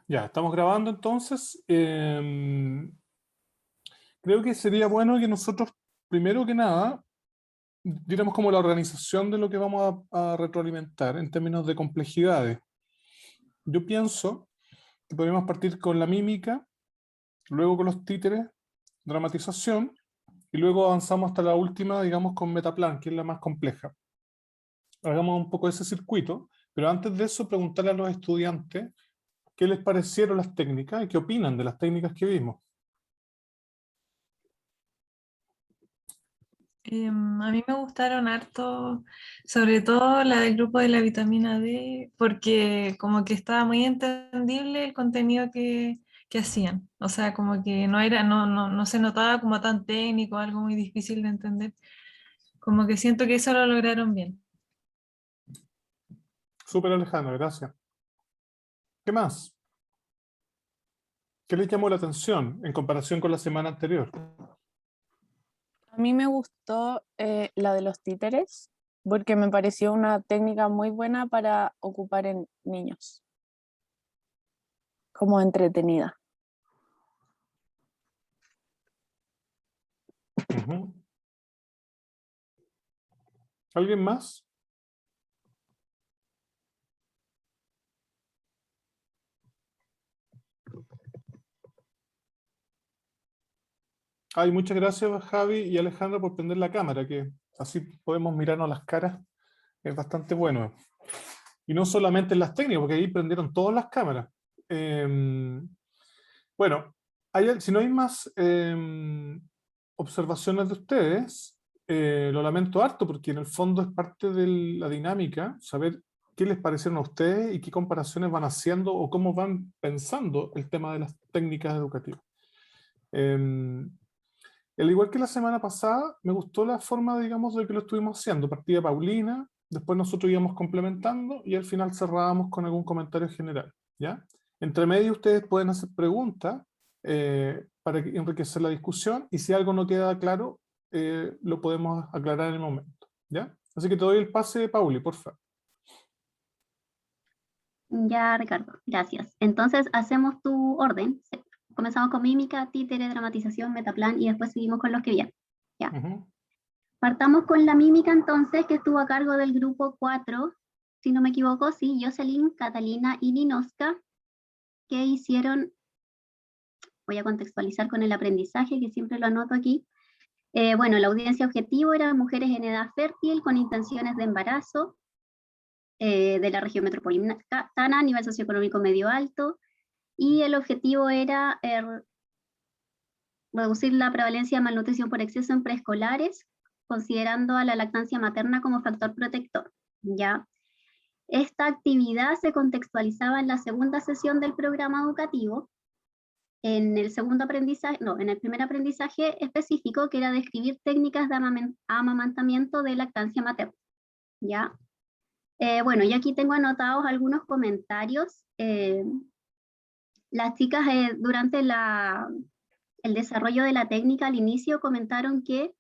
Ya, estamos grabando entonces. Creo que sería bueno que nosotros, primero que nada, diéramos como la organización de lo que vamos a retroalimentar en términos de complejidades. Yo pienso que podríamos partir con la mímica, luego con los títeres, dramatización, y luego avanzamos hasta la última, digamos, con Metaplan, que es la más compleja. Hagamos un poco ese circuito, pero antes de eso preguntarle a los estudiantes qué les parecieron las técnicas y qué opinan de las técnicas que vimos. A mí me gustaron harto, sobre todo la del grupo de la vitamina D, porque como que estaba muy entendible el contenido que hacían. O sea, como que no era, no se notaba como tan técnico, algo muy difícil de entender. Como que siento que eso lo lograron bien. Súper Alejandro, gracias. ¿Qué más? ¿Qué les llamó la atención en comparación con la semana anterior? A mí me gustó la de los títeres porque me pareció una técnica muy buena para ocupar en niños, como entretenida. Ujú. ¿Alguien más? Ay, muchas gracias Javi y Alejandro por prender la cámara, que así podemos mirarnos las caras. Es bastante bueno. Y no solamente en las técnicas, porque ahí prendieron todas las cámaras. Bueno, si no hay más observaciones de ustedes, lo lamento harto, porque en el fondo es parte de la dinámica, saber qué les parecieron a ustedes y qué comparaciones van haciendo o cómo van pensando el tema de las técnicas educativas. Em, al igual que la semana pasada, me gustó la forma, digamos, de que lo estuvimos haciendo. Partida Paulina, después nosotros íbamos complementando y al final cerrábamos con algún comentario general, ¿ya? Entre medio ustedes pueden hacer preguntas para enriquecer la discusión y si algo no queda claro, lo podemos aclarar en el momento, ¿ya? Así que te doy el pase, Pauli, por favor. Ya, Ricardo, gracias. Entonces, hacemos tu orden. Comenzamos con mímica, títere, dramatización, metaplan y después seguimos con los que vienen. Ya. Partamos con la mímica entonces, que estuvo a cargo del grupo 4, si no me equivoco, sí, Jocelyn, Catalina y Ninoska, que hicieron, voy a contextualizar con el aprendizaje, que siempre lo anoto aquí. Bueno, la audiencia objetivo era mujeres en edad fértil con intenciones de embarazo, de la región metropolitana a nivel socioeconómico medio alto, y el objetivo era reducir la prevalencia de malnutrición por exceso en preescolares, considerando a la lactancia materna como factor protector, ¿ya? Esta actividad se contextualizaba en la segunda sesión del programa educativo, en el segundo aprendizaje, no, en el primer aprendizaje específico, que era describir técnicas de amamantamiento de lactancia materna, ¿ya? Bueno, y aquí tengo anotados algunos comentarios. Las chicas durante el desarrollo de la técnica al inicio comentaron que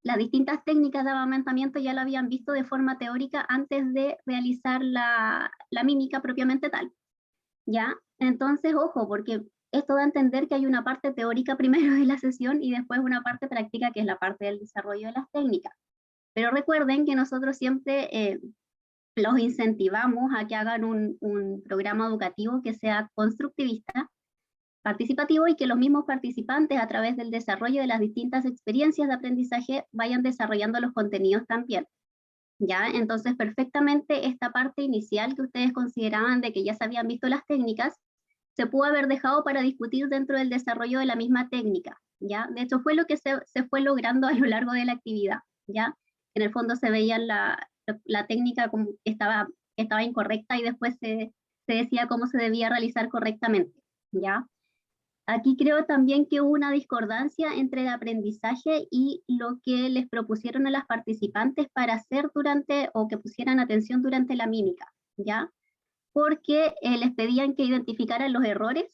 las distintas técnicas de amamantamiento ya lo habían visto de forma teórica antes de realizar la mímica propiamente tal, ¿ya? Entonces, ojo, porque esto da a entender que hay una parte teórica primero de la sesión y después una parte práctica que es la parte del desarrollo de las técnicas. Pero recuerden que nosotros siempre los incentivamos a que hagan un programa educativo que sea constructivista, participativo y que los mismos participantes a través del desarrollo de las distintas experiencias de aprendizaje vayan desarrollando los contenidos también. ¿Ya? Entonces, perfectamente esta parte inicial que ustedes consideraban de que ya se habían visto las técnicas, se pudo haber dejado para discutir dentro del desarrollo de la misma técnica, ¿ya? De hecho, fue lo que se fue logrando a lo largo de la actividad, ¿ya? En el fondo se veía la técnica como que estaba incorrecta y después se decía cómo se debía realizar correctamente, ¿ya? Aquí creo también que hubo una discordancia entre el aprendizaje y lo que les propusieron a las participantes para hacer durante, o que pusieran atención durante la mímica, ¿ya? Porque les pedían que identificaran los errores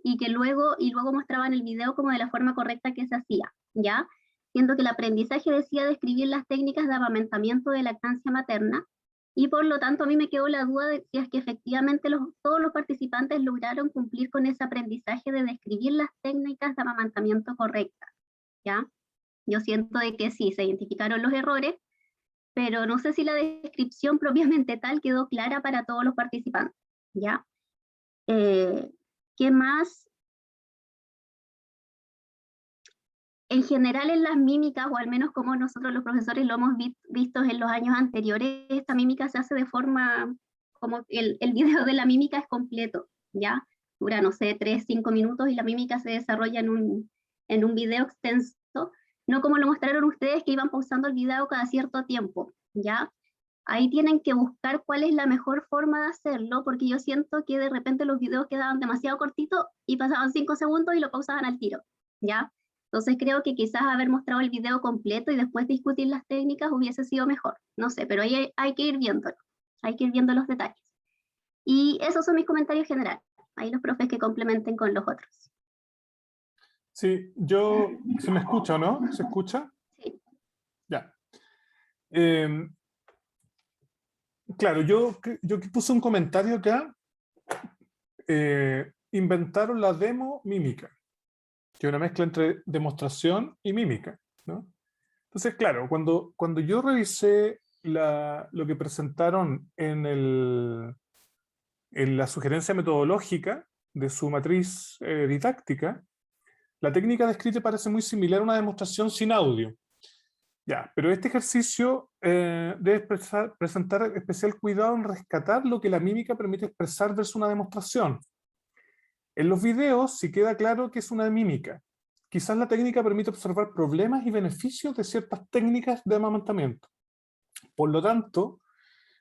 y que luego mostraban el video como de la forma correcta que se hacía, ¿ya? Siendo que el aprendizaje decía describir las técnicas de amamantamiento de lactancia materna, y por lo tanto a mí me quedó la duda de si es que efectivamente todos los participantes lograron cumplir con ese aprendizaje de describir las técnicas de amamantamiento correctas, ¿ya? Yo siento de que sí, se identificaron los errores, pero no sé si la descripción propiamente tal quedó clara para todos los participantes, ¿ya? ¿Qué más? En general en las mímicas, o al menos como nosotros los profesores lo hemos visto en los años anteriores, esta mímica se hace de forma, como el video de la mímica es completo, ¿ya? Dura, no sé, 3, 5 minutos y la mímica se desarrolla en un video extenso, no como lo mostraron ustedes que iban pausando el video cada cierto tiempo, ¿ya? Ahí tienen que buscar cuál es la mejor forma de hacerlo, porque yo siento que de repente los videos quedaban demasiado cortitos y pasaban 5 segundos y lo pausaban al tiro, ¿ya? Entonces creo que quizás haber mostrado el video completo y después discutir las técnicas hubiese sido mejor. No sé, pero ahí hay que ir viéndolo. Hay que ir viendo los detalles. Y esos son mis comentarios generales. Ahí los profes que complementen con los otros. Sí, ¿se me escucha o no? ¿Se escucha? Sí. Ya. Claro, yo puse un comentario acá. Inventaron la demo mímica, que es una mezcla entre demostración y mímica, ¿no? Entonces, claro, cuando yo revisé lo que presentaron en la sugerencia metodológica de su matriz didáctica, la técnica descrita parece muy similar a una demostración sin audio. Ya, pero este ejercicio debe presentar especial cuidado en rescatar lo que la mímica permite expresar versus una demostración. En los videos sí queda claro que es una mímica. Quizás la técnica permite observar problemas y beneficios de ciertas técnicas de amamantamiento. Por lo tanto,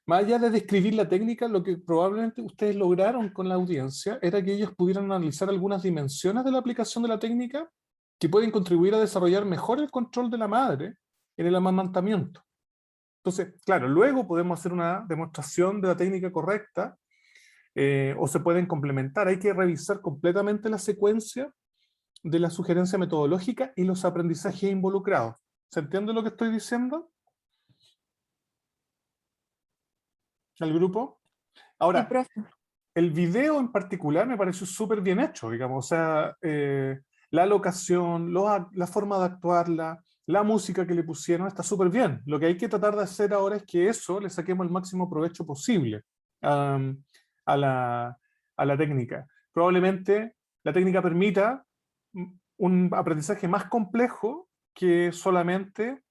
más allá de describir la técnica, lo que probablemente ustedes lograron con la audiencia era que ellos pudieran analizar algunas dimensiones de la aplicación de la técnica que pueden contribuir a desarrollar mejor el control de la madre en el amamantamiento. Entonces, claro, luego podemos hacer una demostración de la técnica correcta o se pueden complementar. Hay que revisar completamente la secuencia de la sugerencia metodológica y los aprendizajes involucrados. ¿Se entiende lo que estoy diciendo? ¿El grupo? Ahora, el video en particular me pareció súper bien hecho, digamos, o sea, la locación, la forma de actuarla, la música que le pusieron está súper bien. Lo que hay que tratar de hacer ahora es que eso le saquemos el máximo provecho posible a la técnica. Probablemente la técnica permita un aprendizaje más complejo que solamente,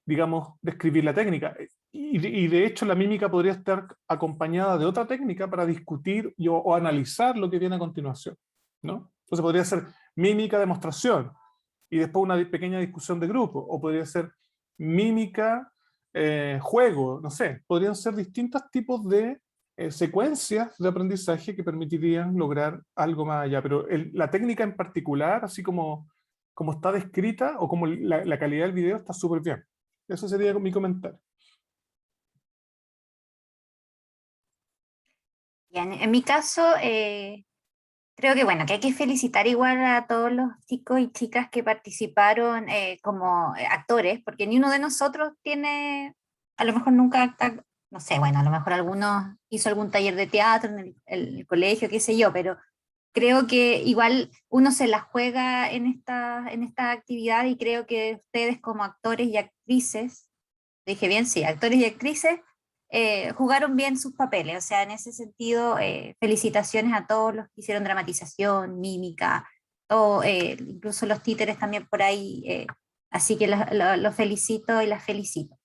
digamos, describir la técnica. Y de hecho la mímica podría estar acompañada de otra técnica para discutir o analizar lo que viene a continuación, ¿no? Entonces podría ser mímica demostración y después una pequeña discusión de grupo, o podría ser mímica juego, no sé, podrían ser distintos tipos de secuencias de aprendizaje que permitirían lograr algo más allá, pero la técnica en particular, así como está descrita o como la calidad del video está súper bien. Eso sería mi comentario. Bien, en mi caso, creo que bueno, que hay que felicitar igual a todos los chicos y chicas que participaron como actores, porque ni uno de nosotros tiene, a lo mejor nunca, no sé, bueno, a lo mejor algunos hizo algún taller de teatro en el colegio, qué sé yo, pero creo que igual uno se la juega en esta actividad y creo que ustedes como actores y actrices, dije bien, sí, actores y actrices, jugaron bien sus papeles, o sea, en ese sentido, felicitaciones a todos los que hicieron dramatización, mímica, incluso los títeres también por ahí, así que los felicito y las felicito.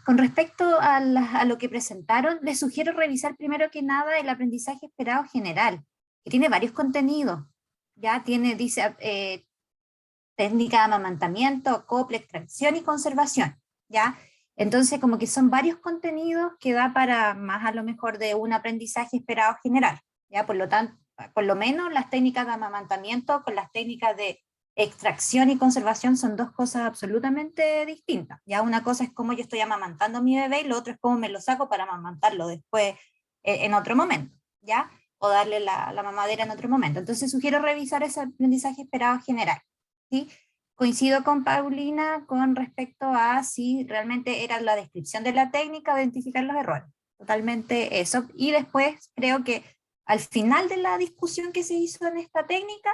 Con respecto a lo que presentaron, les sugiero revisar primero que nada el aprendizaje esperado general, que tiene varios contenidos, ya dice técnica de amamantamiento, acople, extracción y conservación, ¿ya? Entonces, como que son varios contenidos que da para más a lo mejor de un aprendizaje esperado general, ¿ya? Por lo tanto, por lo menos las técnicas de amamantamiento con las técnicas de extracción y conservación son dos cosas absolutamente distintas, ¿ya? Una cosa es cómo yo estoy amamantando a mi bebé y lo otro es cómo me lo saco para amamantarlo después en otro momento, ¿ya? O darle la mamadera en otro momento. Entonces, sugiero revisar ese aprendizaje esperado general, ¿sí? coincido con Paulina con respecto a si realmente era la descripción de la técnica o identificar los errores. Totalmente eso. Y después creo que al final de la discusión que se hizo en esta técnica,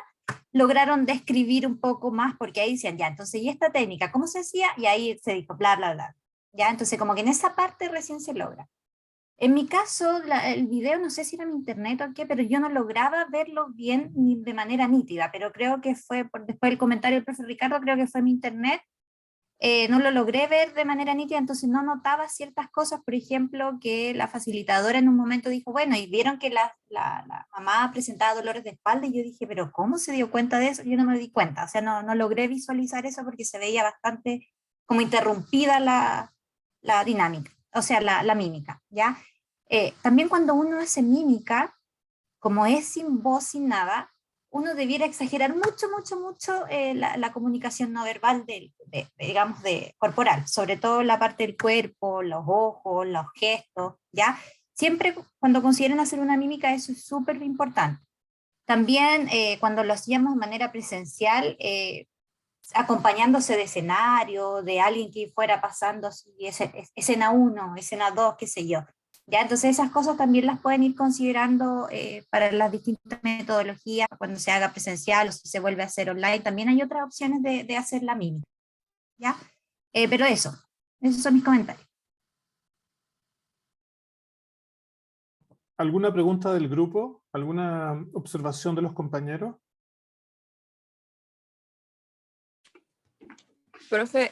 lograron describir un poco más, porque ahí decían, ya, entonces, ¿y esta técnica cómo se hacía? Y ahí se dijo, bla, bla, bla. Ya, entonces como que en esa parte recién se logra. En mi caso, el video, no sé si era mi internet o qué, pero yo no lograba verlo bien ni de manera nítida, pero creo que fue, después del comentario del profe Ricardo, creo que fue mi internet, no lo logré ver de manera nítida, entonces no notaba ciertas cosas, por ejemplo, que la facilitadora en un momento dijo, bueno, y vieron que la mamá presentaba dolores de espalda, y yo dije, pero ¿cómo se dio cuenta de eso? Yo no me di cuenta, o sea, no logré visualizar eso porque se veía bastante como interrumpida la dinámica, o sea, la mímica, ¿ya? También cuando uno hace mímica, como es sin voz, sin nada, uno debiera exagerar mucho, mucho, mucho la comunicación no verbal digamos, corporal, sobre todo la parte del cuerpo, los ojos, los gestos, ¿ya? Siempre cuando consideren hacer una mímica, eso es súper importante. También cuando lo hacíamos de manera presencial, acompañándose de escenario, de alguien que fuera pasando así, escena 1, escena 2, qué sé yo. ¿Ya? Entonces esas cosas también las pueden ir considerando para las distintas metodologías, cuando se haga presencial o si se vuelve a hacer online, también hay otras opciones de hacer la mímica. ¿Ya? Pero esos son mis comentarios. ¿Alguna pregunta del grupo? ¿Alguna observación de los compañeros? Profe,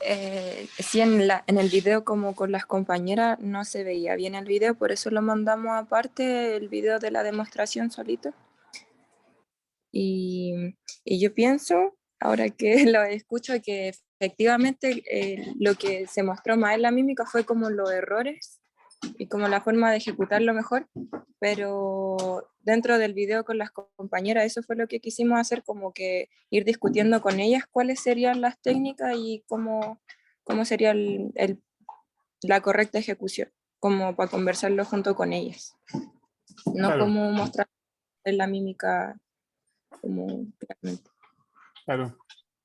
sí, en el video como con las compañeras no se veía bien el video, por eso lo mandamos aparte, el video de la demostración solito. Y yo pienso, ahora que lo escucho, que efectivamente lo que se mostró más en la mímica fue como los errores y como la forma de ejecutarlo mejor, pero dentro del video con las compañeras eso fue lo que quisimos hacer, como que ir discutiendo con ellas cuáles serían las técnicas y cómo sería la correcta ejecución, como para conversarlo junto con ellas, no Claro. como mostrar en la mímica como claramente. Claro,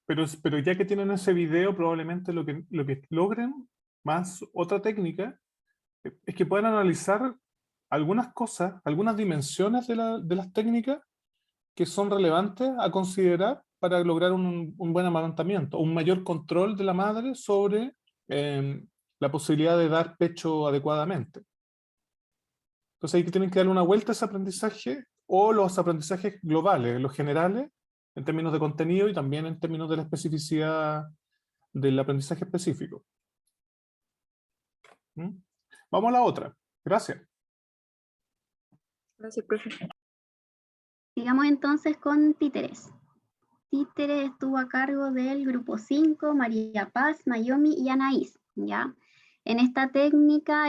pero ya que tienen ese video, probablemente lo que logren, más otra técnica, es que puedan analizar algunas cosas, algunas dimensiones de las técnicas que son relevantes a considerar para lograr un buen amamantamiento, un mayor control de la madre sobre la posibilidad de dar pecho adecuadamente. Entonces hay que tienen que darle una vuelta a ese aprendizaje o los aprendizajes globales, los generales, en términos de contenido y también en términos de la especificidad del aprendizaje específico. ¿Mm? Vamos a la otra. Gracias. Gracias, profe. Sigamos entonces con títeres. Títeres estuvo a cargo del grupo 5, María Paz, Mayomi y Anaís, ¿ya? En esta técnica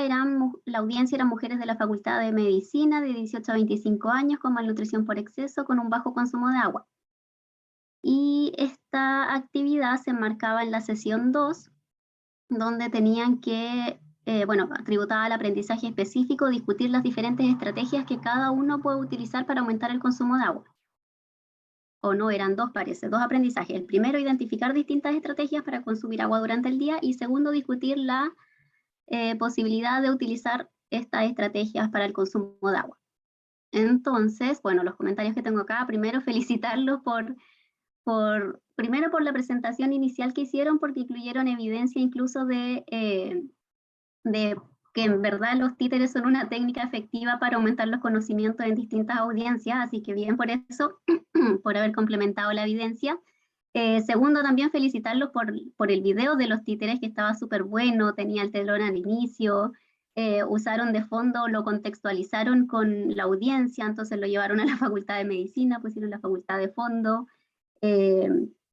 la audiencia eran mujeres de la Facultad de Medicina de 18 a 25 años con malnutrición por exceso con un bajo consumo de agua. Y esta actividad se enmarcaba en la sesión 2, donde tenían que, tributaba al aprendizaje específico, discutir las diferentes estrategias que cada uno puede utilizar para aumentar el consumo de agua. O no, eran dos, parece, dos aprendizajes. El primero, identificar distintas estrategias para consumir agua durante el día, y segundo, discutir la posibilidad de utilizar estas estrategias para el consumo de agua. Entonces, bueno, los comentarios que tengo acá, primero felicitarlos primero por la presentación inicial que hicieron, porque incluyeron evidencia incluso de que en verdad los títeres son una técnica efectiva para aumentar los conocimientos en distintas audiencias, así que bien por eso, por haber complementado la evidencia. Segundo, también felicitarlos por el video de los títeres, que estaba súper bueno, tenía el telón al inicio, usaron de fondo, lo contextualizaron con la audiencia, entonces lo llevaron a la Facultad de Medicina, pusieron la facultad de fondo,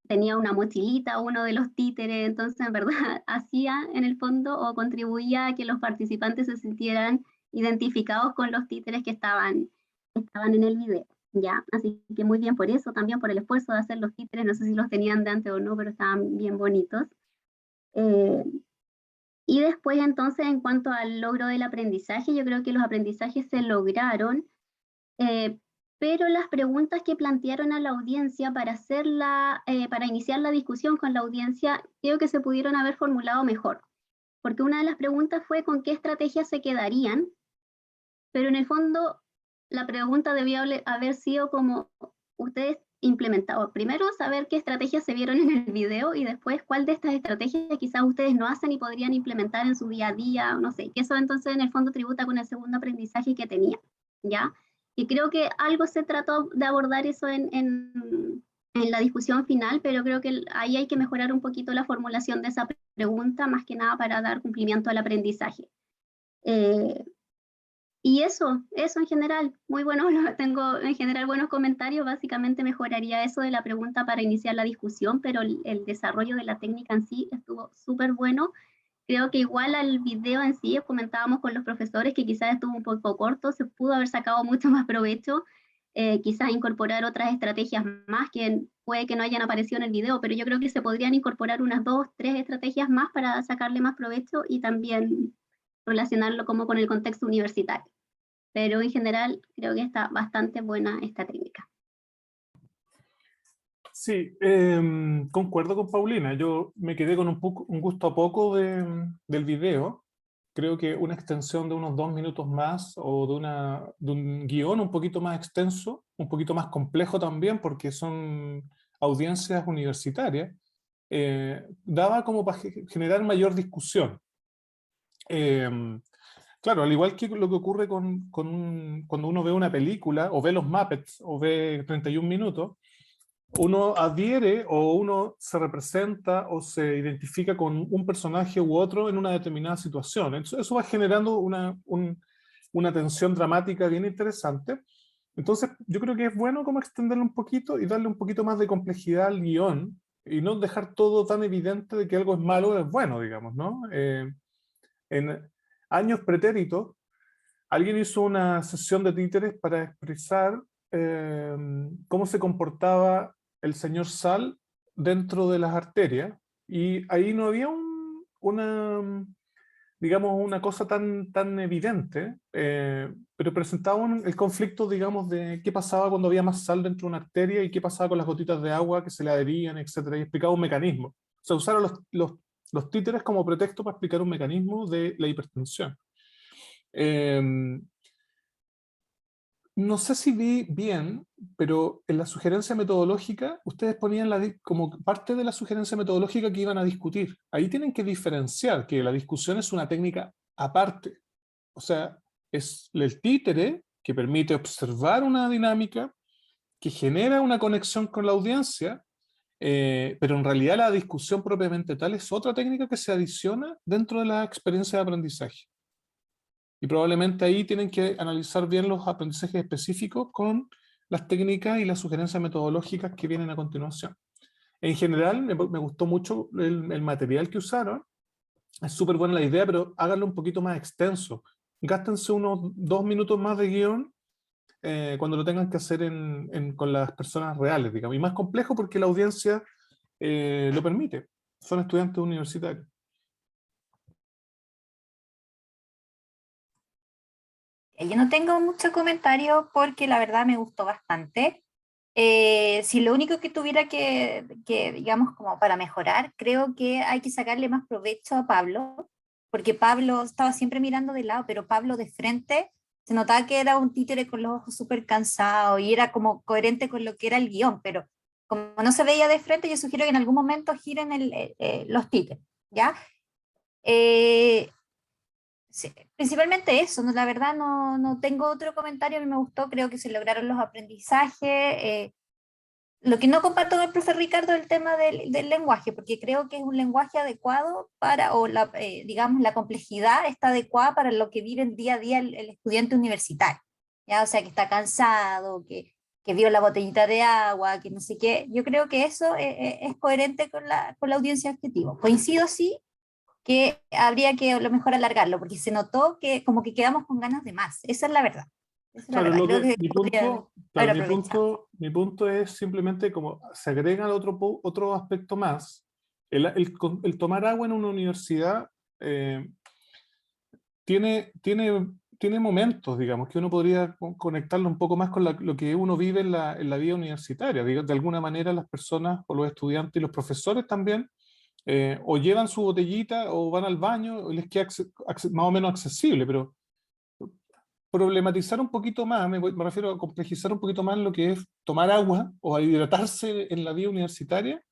tenía una mochilita uno de los títeres, entonces en verdad hacía en el fondo o contribuía a que los participantes se sintieran identificados con los títeres que estaban en el video, ¿ya? Así que muy bien por eso, también por el esfuerzo de hacer los títeres, no sé si los tenían de antes o no, pero estaban bien bonitos. Y después entonces, en cuanto al logro del aprendizaje, yo creo que los aprendizajes se lograron, pero las preguntas que plantearon a la audiencia para iniciar la discusión con la audiencia, creo que se pudieron haber formulado mejor. Porque una de las preguntas fue con qué estrategias se quedarían, pero en el fondo la pregunta debía haber sido como ustedes implementados. Primero, saber qué estrategias se vieron en el video y después cuál de estas estrategias quizás ustedes no hacen y podrían implementar en su día a día, no sé, que eso entonces en el fondo tributa con el segundo aprendizaje que tenía, ¿ya? Y creo que algo se trató de abordar eso en la discusión final, pero creo que ahí hay que mejorar un poquito la formulación de esa pregunta, más que nada para dar cumplimiento al aprendizaje. Y eso en general, muy bueno, tengo en general buenos comentarios, básicamente mejoraría eso de la pregunta para iniciar la discusión, pero el desarrollo de la técnica en sí estuvo súper bueno. Creo que igual al video en sí, comentábamos con los profesores que quizás estuvo un poco corto, se pudo haber sacado mucho más provecho, quizás incorporar otras estrategias más que puede que no hayan aparecido en el video, pero yo creo que se podrían incorporar unas 2, 3 estrategias más para sacarle más provecho y también relacionarlo como con el contexto universitario. Pero en general creo que está bastante buena esta técnica. Sí, concuerdo con Paulina. Yo me quedé con un gusto a poco del video. Creo que una extensión de unos 2 minutos más o de un guión un poquito más extenso, un poquito más complejo también, porque son audiencias universitarias, daba como para generar mayor discusión. Claro, al igual que lo que ocurre cuando uno ve una película, o ve los Muppets, o ve 31 minutos, uno adhiere o uno se representa o se identifica con un personaje u otro en una determinada situación. Eso va generando una tensión dramática bien interesante. Entonces, yo creo que es bueno como extenderlo un poquito y darle un poquito más de complejidad al guión y no dejar todo tan evidente de que algo es malo o es bueno, digamos, ¿no? En años pretéritos, alguien hizo una sesión de títeres para expresar cómo se comportaba el señor Sal dentro de las arterias, y ahí no había digamos, una cosa tan evidente, pero presentaban el conflicto, digamos, de qué pasaba cuando había más sal dentro de una arteria y qué pasaba con las gotitas de agua que se le adherían, etcétera, y explicaba un mecanismo. O sea, usaron los títeres como pretexto para explicar un mecanismo de la hipertensión. No sé si vi bien, pero en la sugerencia metodológica, ustedes ponían como parte de la sugerencia metodológica que iban a discutir. Ahí tienen que diferenciar que la discusión es una técnica aparte. O sea, es el títere que permite observar una dinámica, que genera una conexión con la audiencia, pero en realidad la discusión propiamente tal es otra técnica que se adiciona dentro de la experiencia de aprendizaje. Y probablemente ahí tienen que analizar bien los aprendizajes específicos con las técnicas y las sugerencias metodológicas que vienen a continuación. En general, me gustó mucho el material que usaron. Es súper buena la idea, pero háganlo un poquito más extenso. Gástense unos 2 minutos más de guión cuando lo tengan que hacer con las personas reales, digamos. Y más complejo porque la audiencia lo permite. Son estudiantes universitarios. Yo no tengo mucho comentario porque la verdad me gustó bastante. Si lo único que tuviera digamos, como para mejorar, creo que hay que sacarle más provecho a Pablo, porque Pablo estaba siempre mirando de lado, pero Pablo de frente se notaba que era un títere con los ojos súper cansados y era como coherente con lo que era el guión, pero como no se veía de frente, yo sugiero que en algún momento giren los títeres, ¿ya? Sí, principalmente eso, ¿no? La verdad no tengo otro comentario, a mí me gustó, creo que se lograron los aprendizajes. Lo que no comparto con el profe Ricardo es el tema del lenguaje, porque creo que es un lenguaje adecuado digamos, la complejidad está adecuada para lo que vive el día a día el estudiante universitario, ¿ya? O sea, que está cansado, que vio la botellita de agua, que no sé qué. Yo creo que eso es coherente con la audiencia objetivo. Coincido, sí, que habría que a lo mejor alargarlo, porque se notó que como que quedamos con ganas de más. Esa es la verdad. Esa es la Claro, verdad. Creo que mi podría punto, haber claro, aprovechado. mi punto es simplemente como se agrega otro aspecto más. El tomar agua en una universidad tiene tiene momentos, digamos, que uno podría conectarlo un poco más con lo que uno vive en la vida universitaria. De alguna manera las personas, o los estudiantes y los profesores también, o llevan su botellita o van al baño, o les queda más o menos accesible, pero problematizar un poquito más, me refiero a complejizar un poquito más lo que es tomar agua o a hidratarse en la vida universitaria,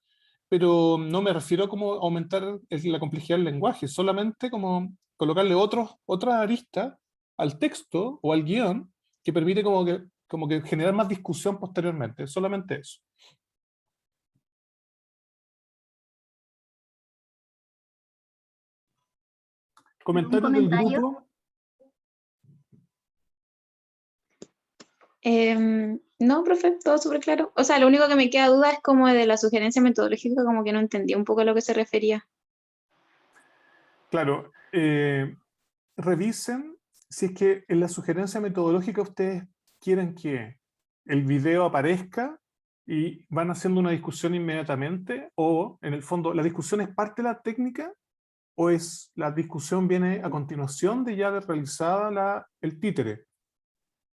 pero no me refiero a como aumentar la complejidad del lenguaje, solamente como colocarle otras aristas al texto o al guión que permite como que generar más discusión posteriormente, solamente eso. Comentarios del comentario? grupo. No, profe, todo súper claro. O sea, lo único que me queda duda es como de la sugerencia metodológica, como que no entendí un poco a lo que se refería. Claro, revisen si es que en la sugerencia metodológica ustedes quieren que el video aparezca y van haciendo una discusión inmediatamente, o en el fondo la discusión es parte de la técnica, o es la discusión viene a continuación de ya de realizada el títere,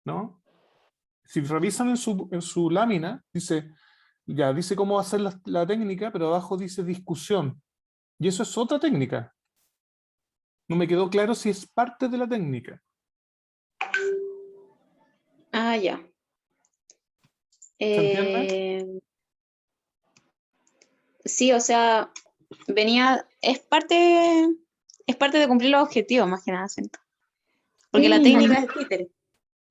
¿no? Si revisan en su lámina, dice cómo hacer la técnica, pero abajo dice discusión, y eso es otra técnica. No me quedó claro si es parte de la técnica. Ah, ya. ¿Se entiende? Sí, o sea, es parte de cumplir los objetivos, más que nada, siento. Porque la Sí, técnica es títere.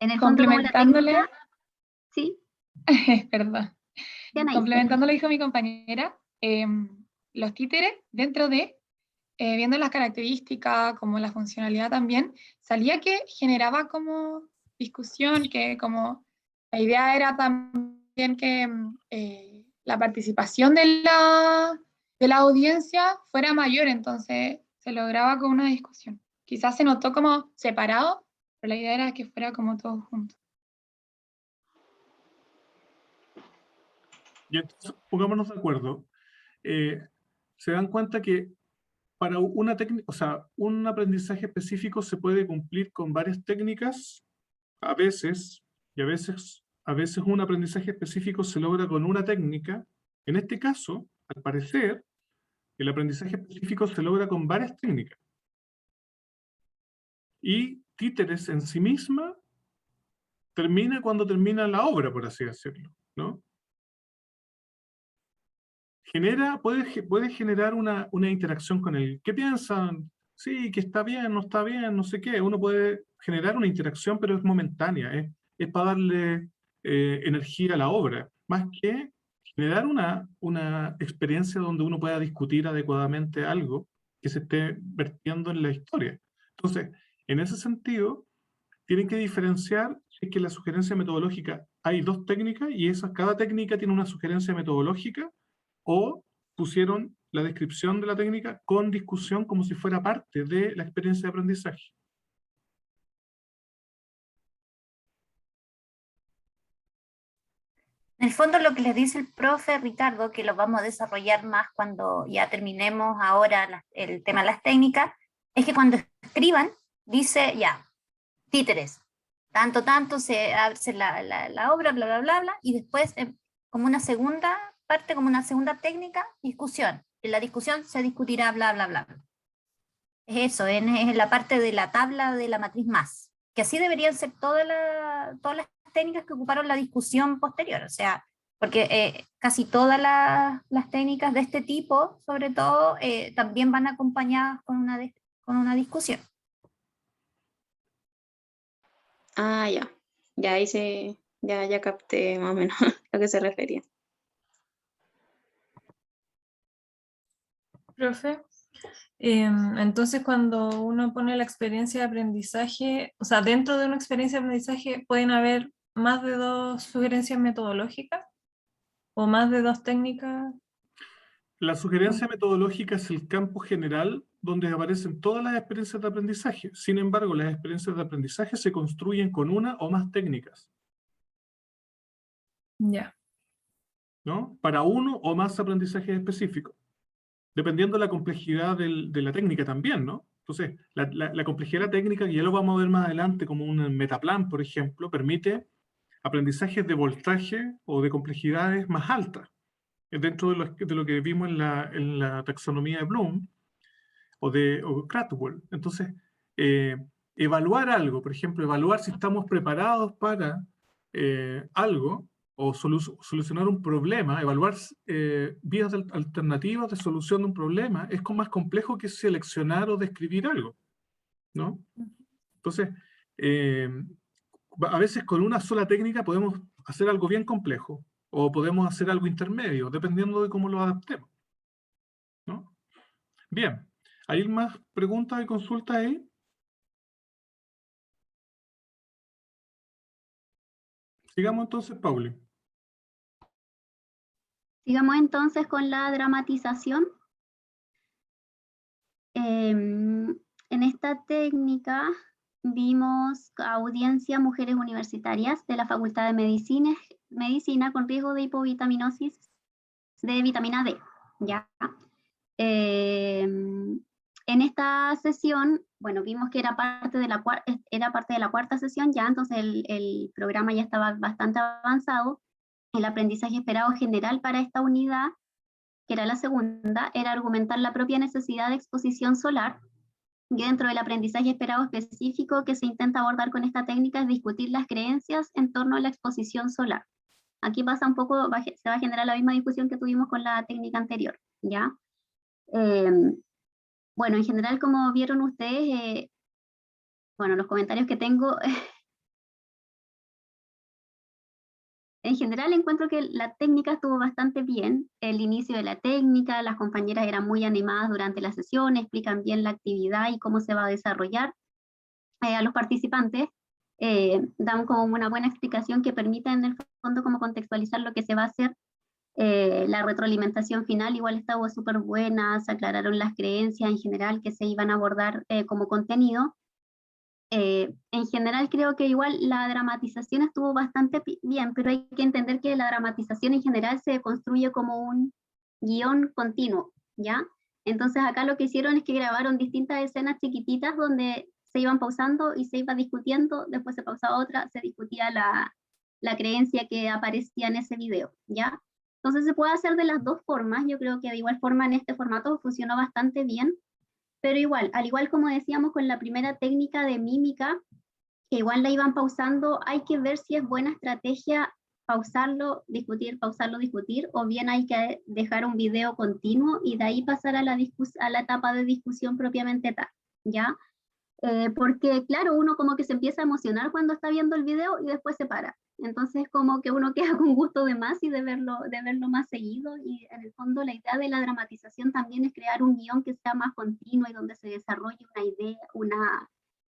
En el fondo, como la complementándole, técnica, sí, perdón, Anaís. complementando lo dijo mi compañera, los títeres dentro de, viendo las características, como la funcionalidad también, salía que generaba como discusión, que como la idea era también que la participación de la audiencia fuera mayor, entonces se lograba con una discusión. Quizás se notó como separado, pero la idea era que fuera como todos juntos. Y entonces, pongámonos de acuerdo. Se dan cuenta que para una técnica, o sea, un aprendizaje específico se puede cumplir con varias técnicas, a veces, y a veces un aprendizaje específico se logra con una técnica. En este caso, al parecer, el aprendizaje específico se logra con varias técnicas. Y títeres en sí misma termina cuando termina la obra, por así decirlo, ¿no? Puede generar una interacción con el ¿qué piensan? Sí, que está bien, no está bien, no sé qué. Uno puede generar una interacción, pero es momentánea, es para darle energía a la obra, más que generar una experiencia donde uno pueda discutir adecuadamente algo que se esté vertiendo en la historia. Entonces, en ese sentido, tienen que diferenciar si es que la sugerencia metodológica hay dos técnicas y cada técnica tiene una sugerencia metodológica, o pusieron la descripción de la técnica con discusión como si fuera parte de la experiencia de aprendizaje. En el fondo lo que les dice el profe Ricardo, que lo vamos a desarrollar más cuando ya terminemos ahora el tema de las técnicas, es que cuando escriban, dice ya, títeres, tanto, se hace la obra, bla, bla, bla, bla, y después como una segunda parte, como una segunda técnica, discusión. En la discusión se discutirá, bla, bla, bla. Es eso, es la parte de la tabla de la matriz más, que así deberían ser todas las técnicas que ocuparon la discusión posterior, o sea, porque casi todas las técnicas de este tipo, sobre todo, también van acompañadas con una discusión. Ah, ya. Ya hice, ya capté más o menos a lo que se refería. Profe, entonces cuando uno pone la experiencia de aprendizaje, o sea, dentro de una experiencia de aprendizaje pueden haber más de dos sugerencias metodológicas o más de dos técnicas. La sugerencia metodológica es el campo general donde aparecen todas las experiencias de aprendizaje. Sin embargo, las experiencias de aprendizaje se construyen con una o más técnicas, Ya. ¿no? Para uno o más aprendizajes específicos, dependiendo de la complejidad de la técnica también, ¿no? Entonces, la complejidad de la técnica, que ya lo vamos a ver más adelante como un metaplan, por ejemplo, permite aprendizajes de voltaje o de complejidades más altas, dentro de lo que vimos en la taxonomía de Bloom o Krathwohl. Entonces, evaluar algo, por ejemplo, evaluar si estamos preparados para algo, o solucionar un problema, evaluar vías alternativas de solución de un problema, es más complejo que seleccionar o describir algo, ¿no? Entonces, a veces con una sola técnica podemos hacer algo bien complejo, o podemos hacer algo intermedio, dependiendo de cómo lo adaptemos, ¿no? Bien, ¿hay más preguntas y consultas ahí? Sigamos entonces, Pauli. Sigamos entonces con la dramatización. En esta técnica vimos audiencia mujeres universitarias de la Facultad de Medicina con riesgo de hipovitaminosis de vitamina D, ¿ya? En esta sesión, bueno, vimos que era parte de la cuarta sesión ya, entonces el programa ya estaba bastante avanzado. El aprendizaje esperado general para esta unidad, que era la segunda, era argumentar la propia necesidad de exposición solar, y dentro del aprendizaje esperado específico que se intenta abordar con esta técnica es discutir las creencias en torno a la exposición solar. Aquí pasa un poco, se va a generar la misma discusión que tuvimos con la técnica anterior, ¿ya? Bueno, en general, como vieron ustedes, bueno, los comentarios que tengo, en general encuentro que la técnica estuvo bastante bien. El inicio de la técnica, las compañeras eran muy animadas durante la sesión, explican bien la actividad y cómo se va a desarrollar. A los participantes dan como una buena explicación que permite en el fondo como contextualizar lo que se va a hacer. La retroalimentación final igual estuvo súper buena, se aclararon las creencias en general que se iban a abordar como contenido. En general creo que igual la dramatización estuvo bastante bien, pero hay que entender que la dramatización en general se construye como un guión continuo, ¿ya? Entonces acá lo que hicieron es que grabaron distintas escenas chiquititas donde se iban pausando y se iba discutiendo, después se pausaba otra, se discutía la creencia que aparecía en ese video, ¿ya? Entonces se puede hacer de las dos formas, yo creo que de igual forma en este formato funcionó bastante bien, pero igual, al igual como decíamos con la primera técnica de mímica, que igual la iban pausando, hay que ver si es buena estrategia pausarlo, discutir, o bien hay que dejar un video continuo y de ahí pasar a la etapa de discusión propiamente tal, ¿ya? Porque claro, uno como que se empieza a emocionar cuando está viendo el video y después se para. Entonces como que uno queda con gusto de más y de verlo más seguido, y en el fondo la idea de la dramatización también es crear un guión que sea más continuo y donde se desarrolle una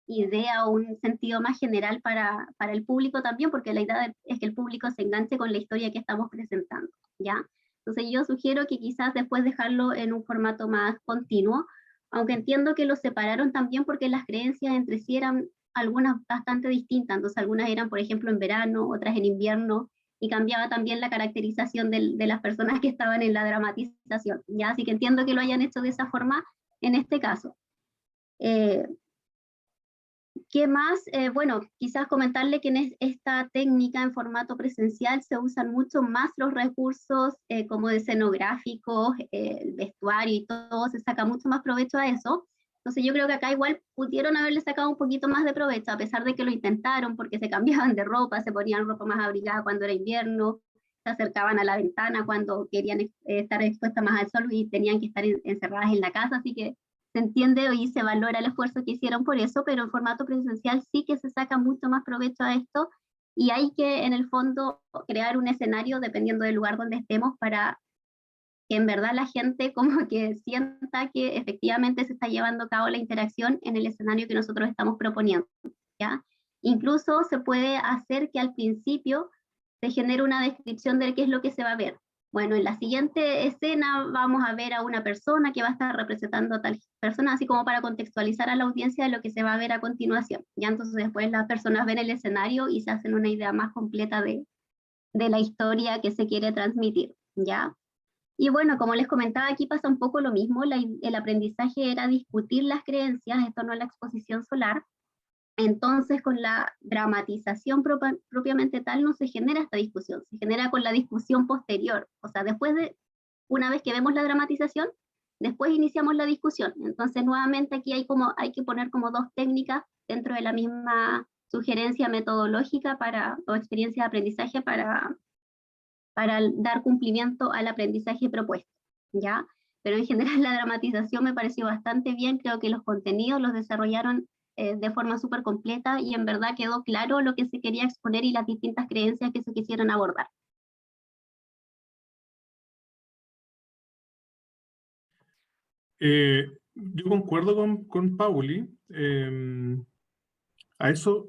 idea o un sentido más general para el público también, porque la idea es que el público se enganche con la historia que estamos presentando, ¿ya? Entonces yo sugiero que quizás después dejarlo en un formato más continuo, aunque entiendo que lo separaron también porque las creencias entre sí eran algunas bastante distintas, entonces algunas eran, por ejemplo, en verano, otras en invierno, y cambiaba también la caracterización de las personas que estaban en la dramatización, ¿ya? Así que entiendo que lo hayan hecho de esa forma en este caso. ¿Qué más? Bueno, quizás comentarle que en esta técnica en formato presencial se usan mucho más los recursos como de escenográficos, el vestuario y todo, se saca mucho más provecho a eso. Entonces yo creo que acá igual pudieron haberle sacado un poquito más de provecho, a pesar de que lo intentaron, porque se cambiaban de ropa, se ponían ropa más abrigada cuando era invierno, se acercaban a la ventana cuando querían estar expuestas más al sol y tenían que estar encerradas en la casa, así que se entiende y se valora el esfuerzo que hicieron por eso, pero en formato presencial sí que se saca mucho más provecho a esto, y hay que en el fondo crear un escenario dependiendo del lugar donde estemos para que en verdad la gente como que sienta que efectivamente se está llevando a cabo la interacción en el escenario que nosotros estamos proponiendo, ¿ya? Incluso se puede hacer que al principio se genere una descripción de qué es lo que se va a ver. Bueno, en la siguiente escena vamos a ver a una persona que va a estar representando a tal persona, así como para contextualizar a la audiencia de lo que se va a ver a continuación. Ya entonces después las personas ven el escenario y se hacen una idea más completa de la historia que se quiere transmitir, ¿ya? Y bueno, como les comentaba, aquí pasa un poco lo mismo, el aprendizaje era discutir las creencias, esto no es la exposición solar. Entonces, con la dramatización propiamente tal no se genera esta discusión, se genera con la discusión posterior. O sea, una vez que vemos la dramatización, después iniciamos la discusión. Entonces, nuevamente aquí hay que poner como dos técnicas dentro de la misma sugerencia metodológica o experiencia de aprendizaje para dar cumplimiento al aprendizaje propuesto, ¿ya? Pero en general la dramatización me pareció bastante bien, creo que los contenidos los desarrollaron de forma súper completa y en verdad quedó claro lo que se quería exponer y las distintas creencias que se quisieron abordar. Yo concuerdo con Pauli, a eso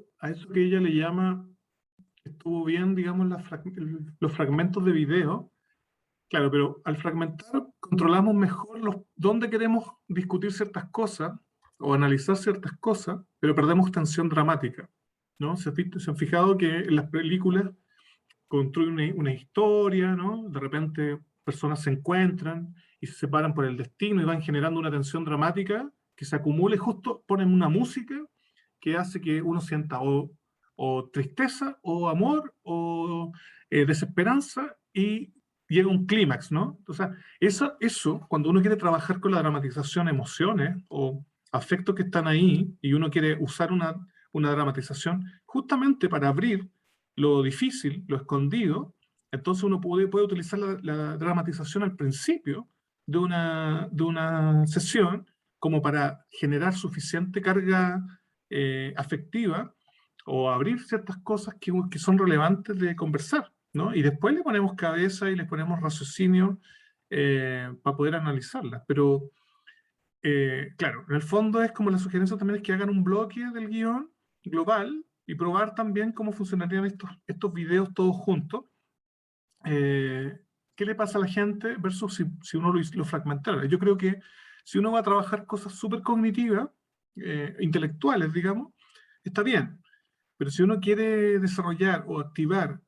que ella le llama, estuvo bien, digamos, los fragmentos de video. Claro, pero al fragmentar controlamos mejor dónde queremos discutir ciertas cosas o analizar ciertas cosas, pero perdemos tensión dramática, ¿no? ¿Se han fijado que en las películas construyen una historia, ¿no? De repente personas se encuentran y se separan por el destino y van generando una tensión dramática que se acumula y justo ponen una música que hace que uno sienta o tristeza o amor o desesperanza y llega un clímax, ¿no? Entonces, eso, cuando uno quiere trabajar con la dramatización, emociones o afectos que están ahí y uno quiere usar una dramatización justamente para abrir lo difícil, lo escondido, entonces uno puede utilizar la dramatización al principio de una sesión como para generar suficiente carga afectiva o abrir ciertas cosas que son relevantes de conversar, ¿no? Y después le ponemos cabeza y le ponemos raciocinio para poder analizarlas. Pero, claro, en el fondo es como la sugerencia también es que hagan un bloque del guión global y probar también cómo funcionarían estos videos todos juntos. ¿Qué le pasa a la gente versus si uno lo fragmentara? Yo creo que si uno va a trabajar cosas súper cognitivas, intelectuales, digamos, está bien. Pero si uno quiere desarrollar o activar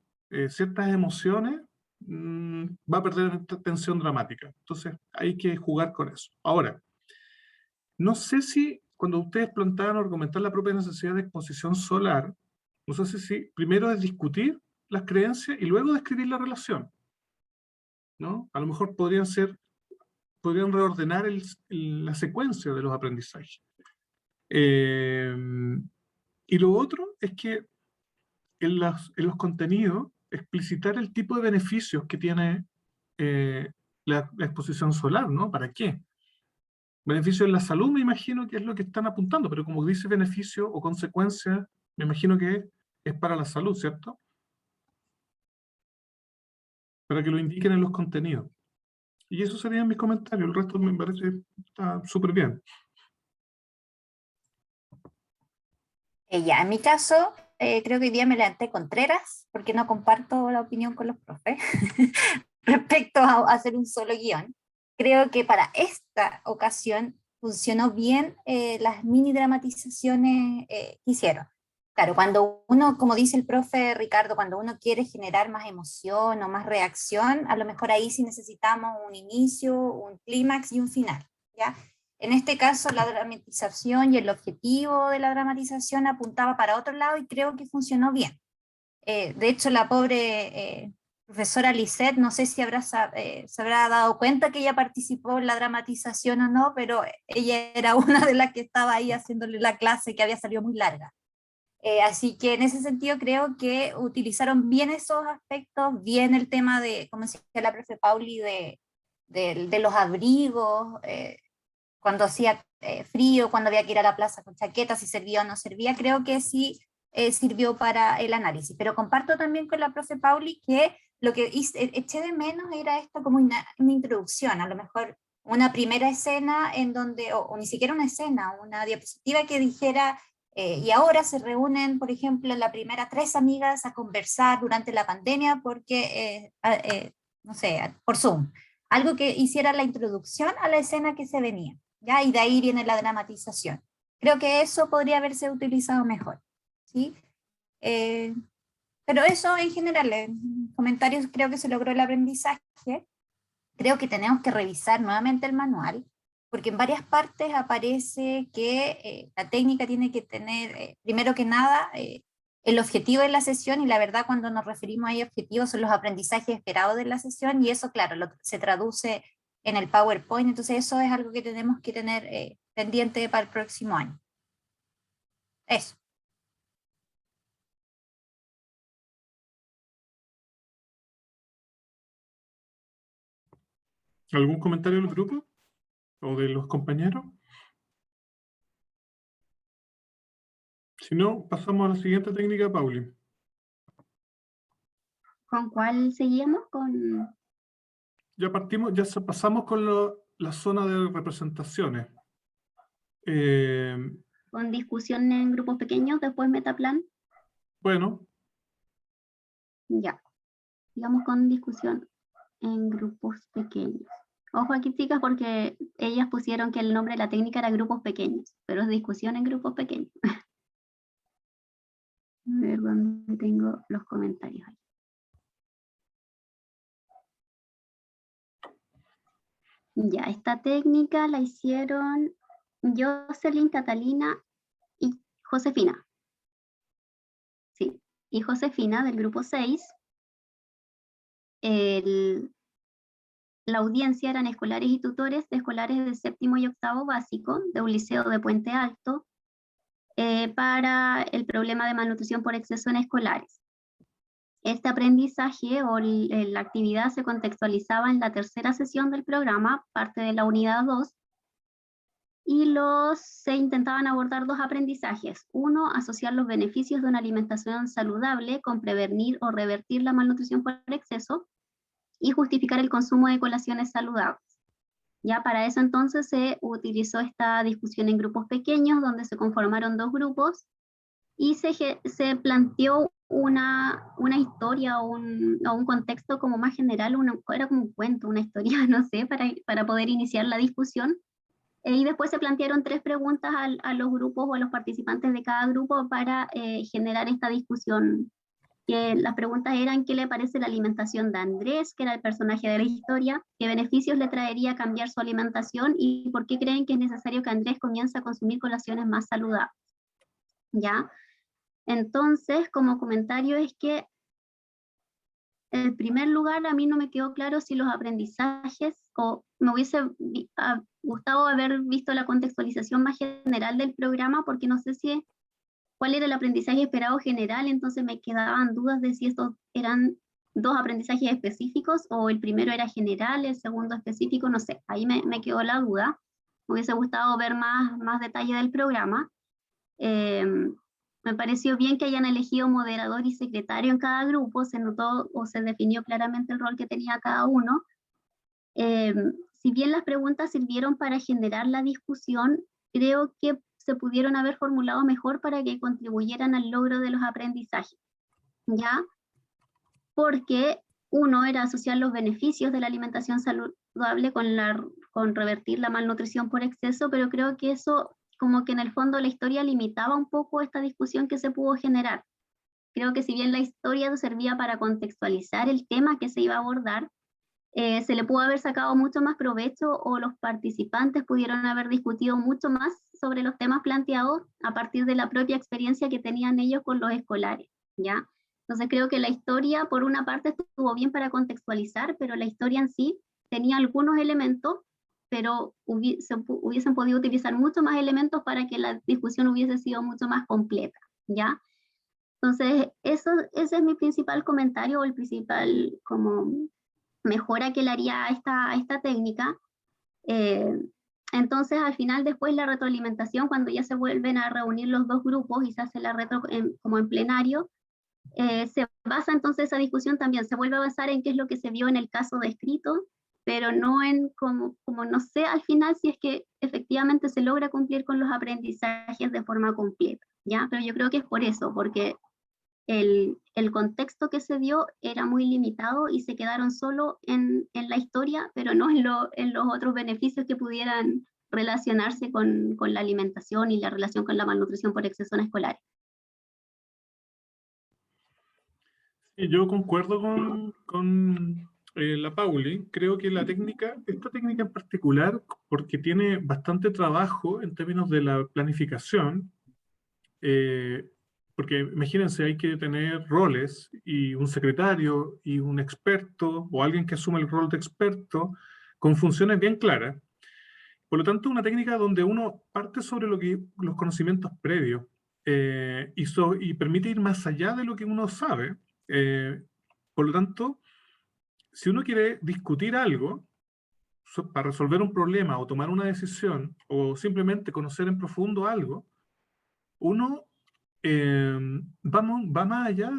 ciertas emociones, va a perder tensión dramática. Entonces hay que jugar con eso. Ahora, no sé si cuando ustedes planteaban argumentar la propia necesidad de exposición solar, no sé si primero es discutir las creencias y luego describir la relación, ¿no? A lo mejor podrían reordenar la secuencia de los aprendizajes. Y lo otro es que en los contenidos explicitar el tipo de beneficios que tiene la exposición solar, ¿no? ¿Para qué? Beneficio en la salud, me imagino que es lo que están apuntando, pero como dice beneficio o consecuencia, me imagino que es para la salud, ¿cierto? Para que lo indiquen en los contenidos. Y eso serían mis comentarios, el resto me parece que está súper bien. Ya, en mi caso, creo que hoy día me levanté contreras, porque no comparto la opinión con los profes respecto a hacer un solo guión. Creo que para esta ocasión funcionó bien las mini dramatizaciones que hicieron. Claro, cuando uno, como dice el profe Ricardo, cuando uno quiere generar más emoción o más reacción, a lo mejor ahí sí necesitamos un inicio, un clímax y un final, ¿ya? En este caso, la dramatización y el objetivo de la dramatización apuntaba para otro lado y creo que funcionó bien. De hecho, la pobre profesora Lisette, no sé si se habrá dado cuenta que ella participó en la dramatización o no, pero ella era una de las que estaba ahí haciéndole la clase que había salido muy larga. Así que en ese sentido creo que utilizaron bien esos aspectos, bien el tema de, como decía la profe Pauli, de los abrigos, cuando hacía frío, cuando había que ir a la plaza con chaqueta, si servía o no servía, creo que sí sirvió para el análisis. Pero comparto también con la profe Pauli que lo que eché de menos era esto como una introducción, a lo mejor una primera escena en donde, o ni siquiera una escena, una diapositiva que dijera, y ahora se reúnen, por ejemplo, en la primera 3 amigas a conversar durante la pandemia porque, no sé, por Zoom. Algo que hiciera la introducción a la escena que se venía, ¿ya? Y de ahí viene la dramatización. Creo que eso podría haberse utilizado mejor, ¿sí? Pero eso en general, en comentarios creo que se logró el aprendizaje. creo que tenemos que revisar nuevamente el manual, porque en varias partes aparece que la técnica tiene que tener, primero que nada, el objetivo de la sesión, y la verdad cuando nos referimos a objetivos son los aprendizajes esperados de la sesión, y eso, claro, se traduce en el PowerPoint, entonces eso es algo que tenemos que tener pendiente para el próximo año. Eso. ¿Algún comentario del grupo? ¿O de los compañeros? Si no, pasamos a la siguiente técnica, Pauli. ¿Con cuál seguíamos? Con... Ya partimos, pasamos con la zona de representaciones. Con discusión en grupos pequeños, después metaplan. Bueno, Ya. Digamos con discusión en grupos pequeños. Ojo aquí, chicas, porque ellas pusieron que el nombre de la técnica era grupos pequeños, pero es discusión en grupos pequeños. A ver dónde tengo los comentarios ahí. Ya, esta técnica la hicieron Jocelyn, Catalina y Josefina. Sí, y Josefina del grupo 6. La audiencia eran escolares y tutores de escolares de 7º y 8º básico de un liceo de Puente Alto para el problema de malnutrición por exceso en escolares. Este aprendizaje o la actividad se contextualizaba en la tercera sesión del programa, parte de la unidad 2, y se intentaban abordar 2 aprendizajes. Uno, asociar los beneficios de una alimentación saludable con prevenir o revertir la malnutrición por exceso, y justificar el consumo de colaciones saludables. Ya para eso entonces se utilizó esta discusión en grupos pequeños, donde se conformaron 2 grupos, y se planteó una historia o un contexto como más general, era como un cuento, una historia, no sé, para poder iniciar la discusión. Y después se plantearon 3 preguntas a los grupos o a los participantes de cada grupo para generar esta discusión. Que las preguntas eran: ¿qué le parece la alimentación de Andrés, que era el personaje de la historia? ¿Qué beneficios le traería cambiar su alimentación? ¿Y por qué creen que es necesario que Andrés comience a consumir colaciones más saludables? ¿Ya? Entonces, como comentario es que, en primer lugar, a mí no me quedó claro si los aprendizajes, o me hubiese gustado haber visto la contextualización más general del programa, porque no sé si cuál era el aprendizaje esperado general, entonces me quedaban dudas de si estos eran 2 aprendizajes específicos o el primero era general, el segundo específico, no sé, ahí me quedó la duda. Me hubiese gustado ver más detalle del programa. Me pareció bien que hayan elegido moderador y secretario en cada grupo, se notó o se definió claramente el rol que tenía cada uno. Si bien las preguntas sirvieron para generar la discusión, creo que se pudieron haber formulado mejor para que contribuyeran al logro de los aprendizajes, ¿ya? Porque uno era asociar los beneficios de la alimentación saludable con revertir la malnutrición por exceso, pero creo que eso, como que en el fondo la historia limitaba un poco esta discusión que se pudo generar. Creo que si bien la historia servía para contextualizar el tema que se iba a abordar, se le pudo haber sacado mucho más provecho, o los participantes pudieron haber discutido mucho más sobre los temas planteados a partir de la propia experiencia que tenían ellos con los escolares, ¿ya? Entonces creo que la historia, por una parte, estuvo bien para contextualizar, pero la historia en sí tenía algunos elementos, pero hubiesen podido utilizar mucho más elementos para que la discusión hubiese sido mucho más completa, ¿ya? Entonces, ese es mi principal comentario, o el principal como mejora que le haría a esta técnica. Entonces, al final, después la retroalimentación, cuando ya se vuelven a reunir los 2 grupos y se hace la retro como en plenario, se basa entonces esa discusión también, se vuelve a basar en qué es lo que se vio en el caso descrito, pero no en como no sé al final si es que efectivamente se logra cumplir con los aprendizajes de forma completa, ¿ya? Pero yo creo que es por eso, porque el contexto que se dio era muy limitado y se quedaron solo en la historia, pero no en los otros beneficios que pudieran relacionarse con la alimentación y la relación con la malnutrición por exceso en escolares. y yo concuerdo con la Pauli, creo que esta técnica en particular, porque tiene bastante trabajo en términos de la planificación, porque imagínense, hay que tener roles y un secretario y un experto o alguien que asume el rol de experto con funciones bien claras. Por lo tanto, una técnica donde uno parte sobre los conocimientos previos y permite ir más allá de lo que uno sabe. Por lo tanto, si uno quiere discutir algo para resolver un problema o tomar una decisión o simplemente conocer en profundo algo, uno va más allá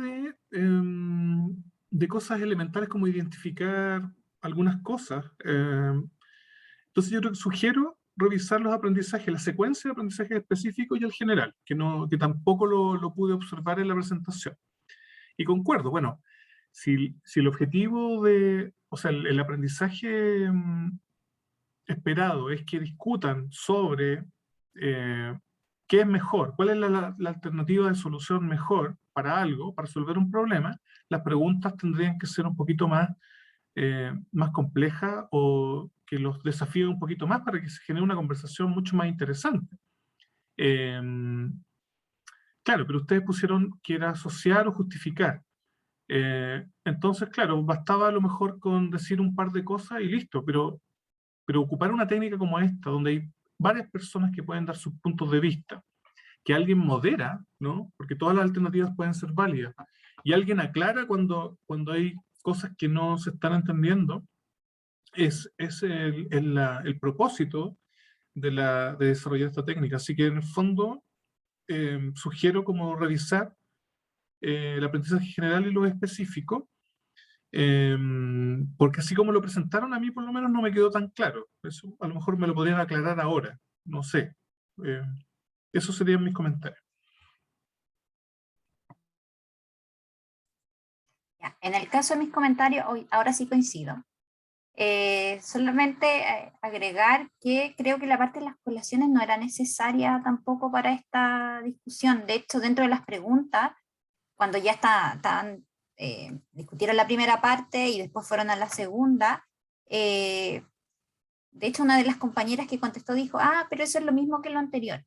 de cosas elementales como identificar algunas cosas. Entonces yo sugiero revisar los aprendizajes, la secuencia de aprendizajes específicos y el general, que tampoco lo pude observar en la presentación. Y concuerdo, bueno, si el objetivo o sea, el aprendizaje esperado es que discutan sobre qué es mejor, cuál es la alternativa de solución mejor para algo, para resolver un problema, las preguntas tendrían que ser un poquito más complejas o que los desafíe un poquito más para que se genere una conversación mucho más interesante. Claro, pero ustedes pusieron que era asociar o justificar. Entonces, claro, bastaba a lo mejor con decir un par de cosas y listo, pero ocupar una técnica como esta, donde hay varias personas que pueden dar sus puntos de vista, que alguien modera, ¿no? Porque todas las alternativas pueden ser válidas, y alguien aclara cuando hay cosas que no se están entendiendo, es el propósito de desarrollar esta técnica. Así que en el fondo sugiero como revisar el aprendizaje general y lo específico, porque así como lo presentaron a mí por lo menos no me quedó tan claro. Eso a lo mejor me lo podrían aclarar ahora, no sé. Esos serían mis comentarios. Ya, en el caso de mis comentarios, ahora sí coincido. Solamente agregar que creo que la parte de las colaciones no era necesaria tampoco para esta discusión. De hecho, dentro de las preguntas, cuando ya discutieron la primera parte y después fueron a la segunda, de hecho una de las compañeras que contestó dijo, pero eso es lo mismo que lo anterior,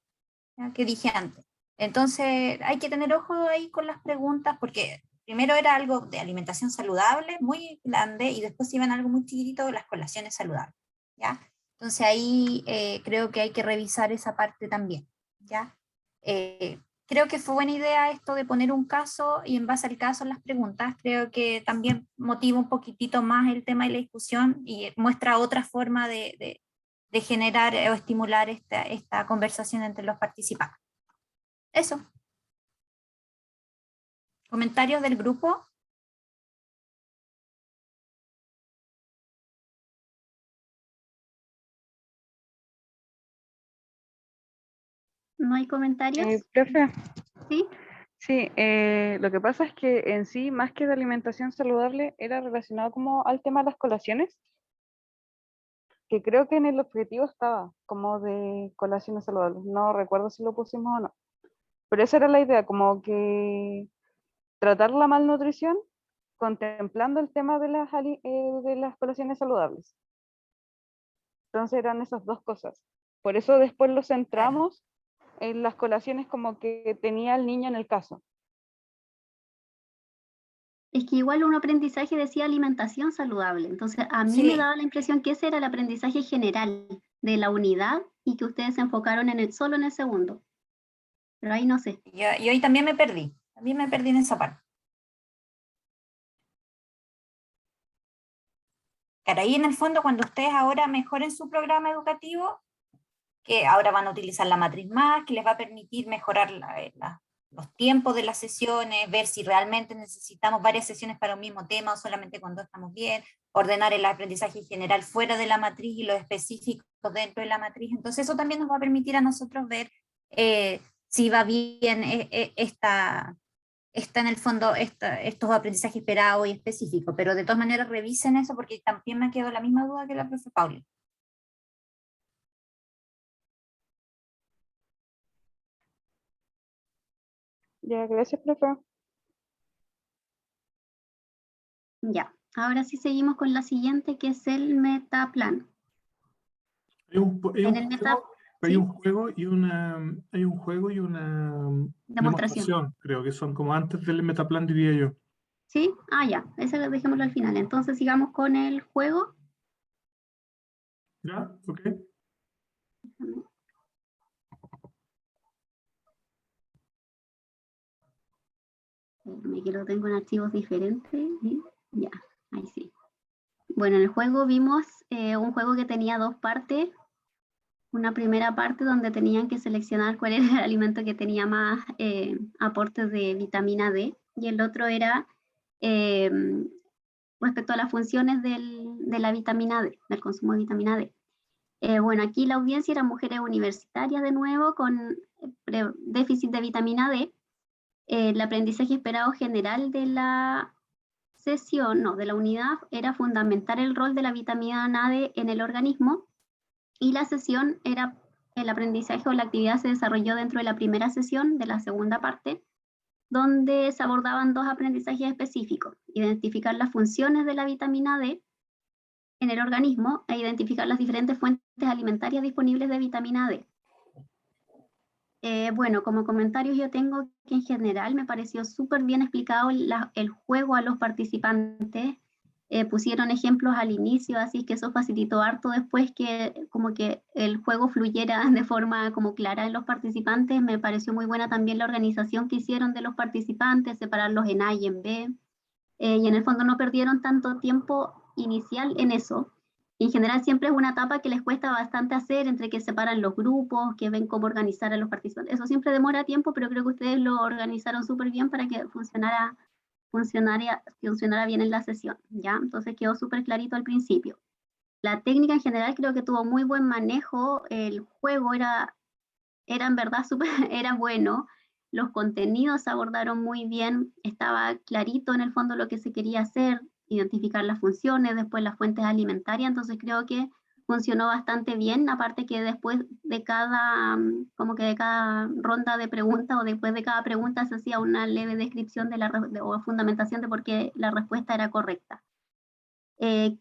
¿ya? Que dije antes. Entonces hay que tener ojo ahí con las preguntas, porque primero era algo de alimentación saludable, muy grande, y después iban algo muy chiquitito, las colaciones saludables, ¿ya? Entonces ahí creo que hay que revisar esa parte también, ¿ya? Creo que fue buena idea esto de poner un caso y en base al caso las preguntas. Creo que también motiva un poquitito más el tema de la discusión y muestra otra forma de generar o estimular esta conversación entre los participantes. Eso. ¿Comentarios del grupo? ¿No hay comentarios? Profe, ¿Sí? sí, lo que pasa es que en sí, más que de alimentación saludable, era relacionado como al tema de las colaciones, que creo que en el objetivo estaba como de colaciones saludables. No recuerdo si lo pusimos o no, pero esa era la idea, como que tratar la malnutrición contemplando el tema de las colaciones saludables. Entonces eran esas dos cosas. Por eso después lo centramos en las colaciones como que tenía el niño en el caso. Es que igual un aprendizaje decía alimentación saludable, entonces a mí Sí. me daba la impresión que ese era el aprendizaje general de la unidad y que ustedes se enfocaron solo en el segundo. Pero ahí no sé. Yo ahí también me perdí en esa parte. Claro, ahí en el fondo cuando ustedes ahora mejoren su programa educativo, que ahora van a utilizar la matriz más, que les va a permitir mejorar los tiempos de las sesiones, ver si realmente necesitamos varias sesiones para un mismo tema o solamente cuando estamos bien, ordenar el aprendizaje general fuera de la matriz y los específicos dentro de la matriz. Entonces eso también nos va a permitir a nosotros ver si va bien está en el fondo estos aprendizajes esperados y específicos, pero de todas maneras revisen eso porque también me quedó la misma duda que la profe Pauli. Ya, gracias, profe. Ya. Ahora sí seguimos con la siguiente, que es el metaplan. En el meta, Hay ¿sí? un juego y una Demostración. creo que son como antes del metaplan, diría yo. ¿Sí? Ah, ya, esa la dejémoslo al final. Entonces sigamos con el juego. ¿Ya? ¿Ok? Que lo tengo en archivos diferentes. Y ya, ahí sí. Bueno, en el juego vimos un juego que tenía dos partes. Una primera parte donde tenían que seleccionar cuál era el alimento que tenía más aportes de vitamina D, y el otro era respecto a las funciones de la vitamina D, del consumo de vitamina D. Bueno, aquí la audiencia eran mujeres universitarias de nuevo con déficit de vitamina D. El aprendizaje esperado general de la sesión, no, de la unidad, era fundamentar el rol de la vitamina D en el organismo, y la sesión era el aprendizaje o la actividad se desarrolló dentro de la primera sesión de la segunda parte, donde se abordaban dos aprendizajes específicos: identificar las funciones de la vitamina D en el organismo e identificar las diferentes fuentes alimentarias disponibles de vitamina D. Bueno, como comentarios yo tengo que en general me pareció súper bien explicado el juego a los participantes. Pusieron ejemplos al inicio, así que eso facilitó harto después que como que el juego fluyera de forma como clara en los participantes. Me pareció muy buena también la organización que hicieron de los participantes, separarlos en A y en B, y en el fondo no perdieron tanto tiempo inicial en eso. En general siempre es una etapa que les cuesta bastante hacer, entre que separan los grupos, que ven cómo organizar a los participantes. Eso siempre demora tiempo, pero creo que ustedes lo organizaron súper bien para que funcionara bien en la sesión, ¿ya? Entonces quedó súper clarito al principio. La técnica en general creo que tuvo muy buen manejo, el juego era en verdad súper, era bueno, los contenidos se abordaron muy bien, estaba clarito en el fondo lo que se quería hacer, identificar las funciones, después las fuentes alimentarias, entonces creo que funcionó bastante bien, aparte que después de cada, como que de cada ronda de preguntas o después de cada pregunta se hacía una leve descripción o fundamentación de por qué la respuesta era correcta.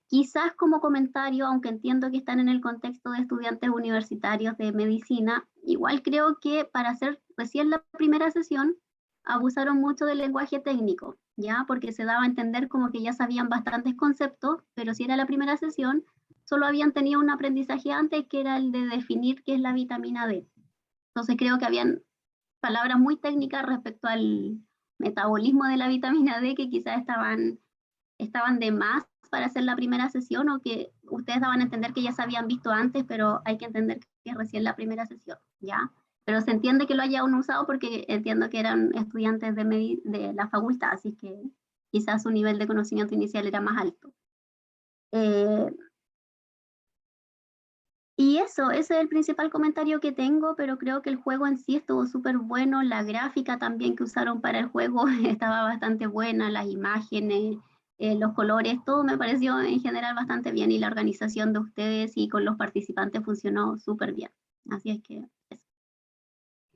Quizás como comentario, aunque entiendo que están en el contexto de estudiantes universitarios de medicina, igual creo que para hacer recién la primera sesión abusaron mucho del lenguaje técnico, ¿ya? Porque se daba a entender como que ya sabían bastantes conceptos, pero si era la primera sesión, solo habían tenido un aprendizaje antes, que era el de definir qué es la vitamina D. Entonces creo que habían palabras muy técnicas respecto al metabolismo de la vitamina D que quizás estaban de más para hacer la primera sesión, o que ustedes daban a entender que ya se habían visto antes, pero hay que entender que es recién la primera sesión, ¿ya? Pero se entiende que lo hayan usado porque entiendo que eran estudiantes de la facultad, así que quizás su nivel de conocimiento inicial era más alto. Y eso, ese es el principal comentario que tengo, pero creo que el juego en sí estuvo súper bueno, la gráfica también que usaron para el juego estaba bastante buena, las imágenes, los colores, todo me pareció en general bastante bien, y la organización de ustedes y con los participantes funcionó súper bien. Así es que eso.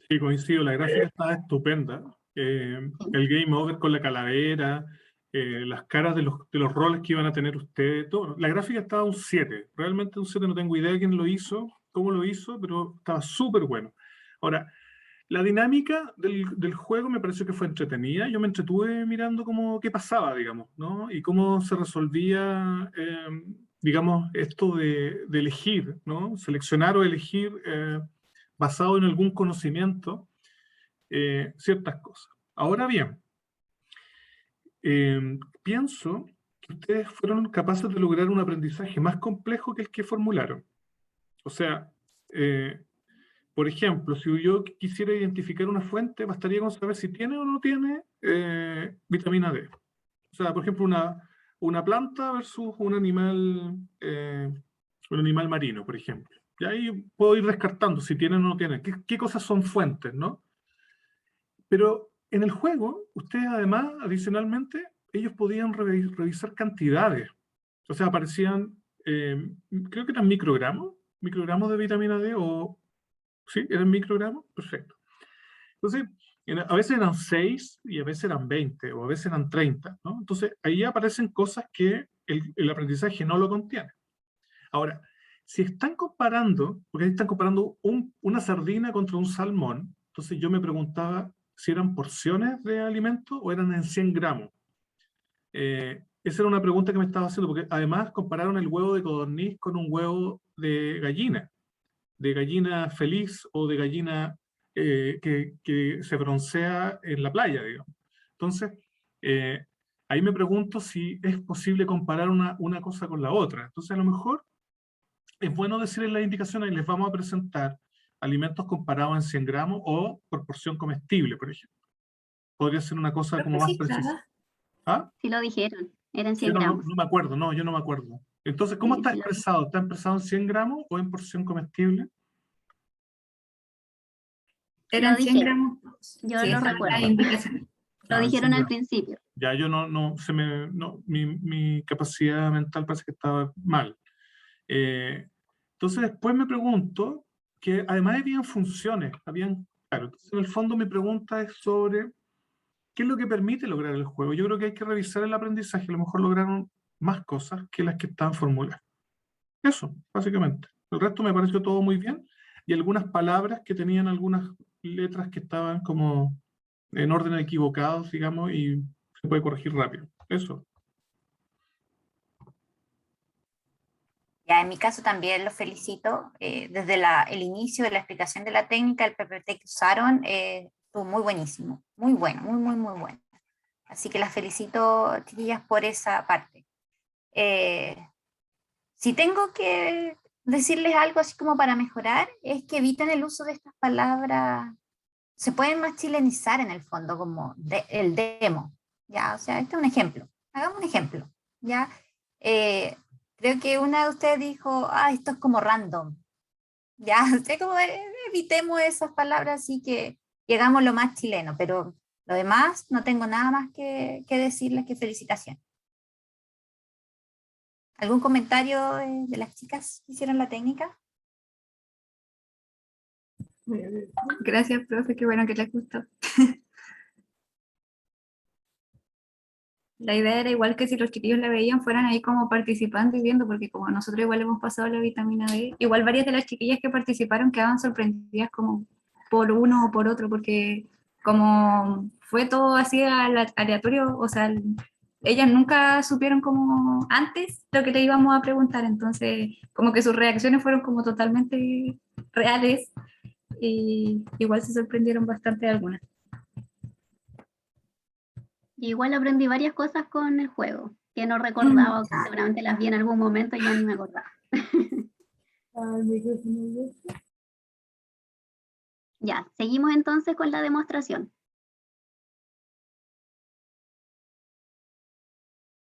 Sí, coincido, la gráfica estaba estupenda. El game over con la calavera, las caras de los roles que iban a tener ustedes, todo. La gráfica estaba un 7, realmente un 7, no tengo idea de quién lo hizo, cómo lo hizo, pero estaba súper bueno. Ahora, la dinámica del juego me pareció que fue entretenida. Yo me entretuve mirando qué pasaba, digamos, ¿no? Y cómo se resolvía, digamos, esto de elegir, ¿no? Seleccionar o elegir basado en algún conocimiento ciertas cosas. Ahora bien, pienso que ustedes fueron capaces de lograr un aprendizaje más complejo que el que formularon. O sea, por ejemplo, si yo quisiera identificar una fuente, bastaría con saber si tiene o no tiene vitamina D. O sea, por ejemplo, una planta versus un animal marino, por ejemplo. Y ahí puedo ir descartando si tienen o no tienen. ¿Qué cosas son fuentes, no? Pero en el juego, ustedes además, adicionalmente, ellos podían revisar cantidades. O sea, aparecían, creo que eran microgramos de vitamina D, o sí, eran microgramos, perfecto. Entonces, a veces eran 6 y a veces eran 20 o a veces eran 30, ¿no? Entonces, ahí aparecen cosas que el aprendizaje no lo contiene. Ahora, si están comparando, porque ahí están comparando una sardina contra un salmón, entonces yo me preguntaba si eran porciones de alimento o eran en 100 gramos. Esa era una pregunta que me estaba haciendo, porque además compararon el huevo de codorniz con un huevo de gallina feliz o de gallina que se broncea en la playa, digamos. Entonces, ahí me pregunto si es posible comparar una cosa con la otra. Entonces, a lo mejor es bueno decir en las indicaciones, les vamos a presentar alimentos comparados en 100 gramos o por porción comestible, por ejemplo. Podría ser una cosa Creo como que más sí precisa. estaba. ¿Ah? Sí lo dijeron, eran Sí, 100 no, gramos. no me acuerdo, no, yo no me acuerdo. Entonces, ¿cómo Sí, está sí lo expresado? ¿Está expresado en 100 gramos o en porción comestible? Lo Eran 100 dijeron, gramos. yo Sí, lo estaban las recuerdo. indicaciones. Lo Ah, en 100 dijeron al gramos. principio. Ya yo mi capacidad mental parece que estaba mal. Entonces después me pregunto que además habían funciones, claro, entonces en el fondo mi pregunta es sobre qué es lo que permite lograr el juego. Yo creo que hay que revisar el aprendizaje, a lo mejor lograron más cosas que las que estaban formuladas. Eso, básicamente. El resto me pareció todo muy bien y algunas palabras que tenían algunas letras que estaban como en orden equivocados, digamos, y se puede corregir rápido. Eso. Ya, en mi caso también los felicito. Desde el inicio de la explicación de la técnica, el PPT que usaron estuvo muy buenísimo. Muy bueno, muy, muy, muy bueno. Así que las felicito, chiquillas, por esa parte. Si tengo que decirles algo así como para mejorar, es que eviten el uso de estas palabras. Se pueden más chilenizar en el fondo, como el demo. ¿Ya? O sea, este es un ejemplo. Hagamos un ejemplo. ¿Ya? Creo que una de ustedes dijo, esto es como random. Ya, o sea, como evitemos esas palabras así que llegamos lo más chileno, pero lo demás no tengo nada más que decirles que felicitaciones. ¿Algún comentario de las chicas que hicieron la técnica? Gracias, profe, qué bueno que les gustó. La idea era igual que si los chiquillos la veían, fueran ahí como participando y viendo, porque como nosotros igual hemos pasado la vitamina D, igual varias de las chiquillas que participaron quedaban sorprendidas como por uno o por otro, porque como fue todo así aleatorio, o sea, ellas nunca supieron como antes lo que le íbamos a preguntar, entonces como que sus reacciones fueron como totalmente reales y igual se sorprendieron bastante algunas. Igual aprendí varias cosas con el juego, que no recordaba, o que seguramente las vi en algún momento y ya ni me acordaba. Ya, seguimos entonces con la demostración.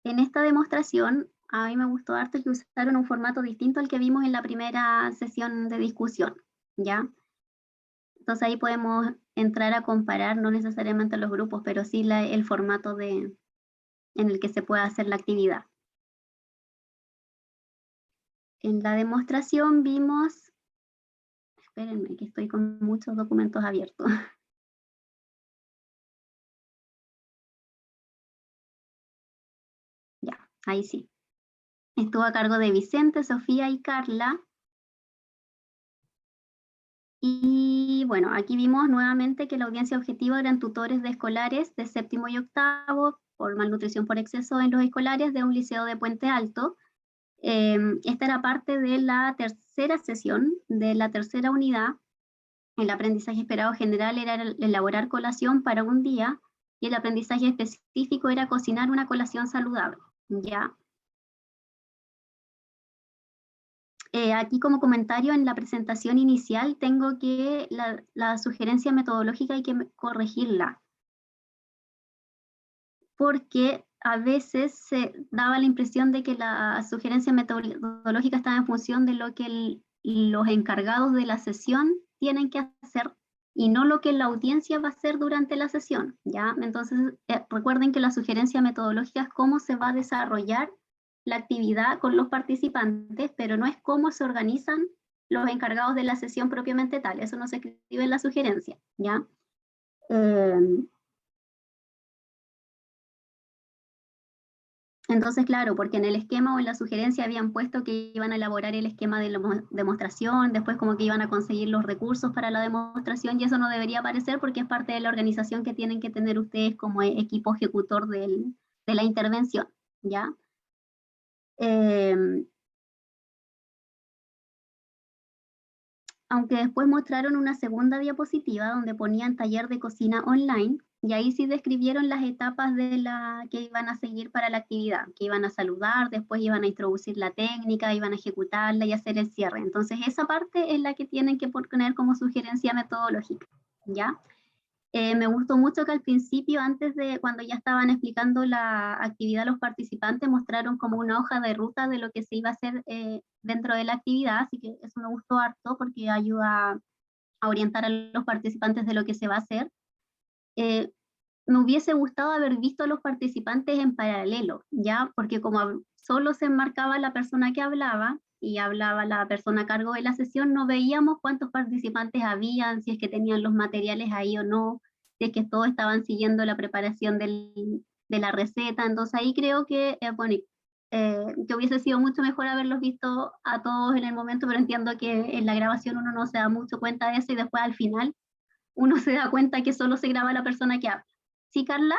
En esta demostración, a mí me gustó harto que usaron un formato distinto al que vimos en la primera sesión de discusión, ¿ya? Entonces ahí podemos entrar a comparar, no necesariamente los grupos, pero sí el formato en el que se puede hacer la actividad. En la demostración vimos, espérenme que estoy con muchos documentos abiertos. Ya, ahí sí. Estuvo a cargo de Vicente, Sofía y Carla. Y bueno, aquí vimos nuevamente que la audiencia objetiva eran tutores de escolares de séptimo y octavo por malnutrición por exceso en los escolares de un liceo de Puente Alto. Esta era parte de la tercera sesión, de la tercera unidad. El aprendizaje esperado general era elaborar colación para un día y el aprendizaje específico era cocinar una colación saludable. ¿Ya? Aquí como comentario en la presentación inicial tengo que la sugerencia metodológica hay que corregirla, porque a veces se daba la impresión de que la sugerencia metodológica estaba en función de lo que los encargados de la sesión tienen que hacer y no lo que la audiencia va a hacer durante la sesión, ¿ya? Entonces, recuerden que la sugerencia metodológica es cómo se va a desarrollar la actividad con los participantes, pero no es cómo se organizan los encargados de la sesión propiamente tal, eso no se escribe en la sugerencia, ¿ya? Entonces, claro, porque en el esquema o en la sugerencia habían puesto que iban a elaborar el esquema de la demostración, después como que iban a conseguir los recursos para la demostración, y eso no debería aparecer porque es parte de la organización que tienen que tener ustedes como equipo ejecutor de la intervención, ¿ya? Aunque después mostraron una segunda diapositiva donde ponían taller de cocina online, y ahí sí describieron las etapas de la que iban a seguir para la actividad, que iban a saludar, después iban a introducir la técnica, iban a ejecutarla y hacer el cierre. Entonces esa parte es la que tienen que poner como sugerencia metodológica, ¿ya? Me gustó mucho que al principio, antes de cuando ya estaban explicando la actividad, los participantes mostraron como una hoja de ruta de lo que se iba a hacer dentro de la actividad, así que eso me gustó harto porque ayuda a orientar a los participantes de lo que se va a hacer. Me hubiese gustado haber visto a los participantes en paralelo, ¿ya? Porque como solo se enmarcaba la persona que hablaba y hablaba la persona a cargo de la sesión, no veíamos cuántos participantes habían, si es que tenían los materiales ahí o no, si es que todos estaban siguiendo la preparación de la receta. Entonces ahí creo que, bueno, que hubiese sido mucho mejor haberlos visto a todos en el momento, pero entiendo que en la grabación uno no se da mucho cuenta de eso y después al final uno se da cuenta que solo se graba la persona que habla. ¿Sí, Carla?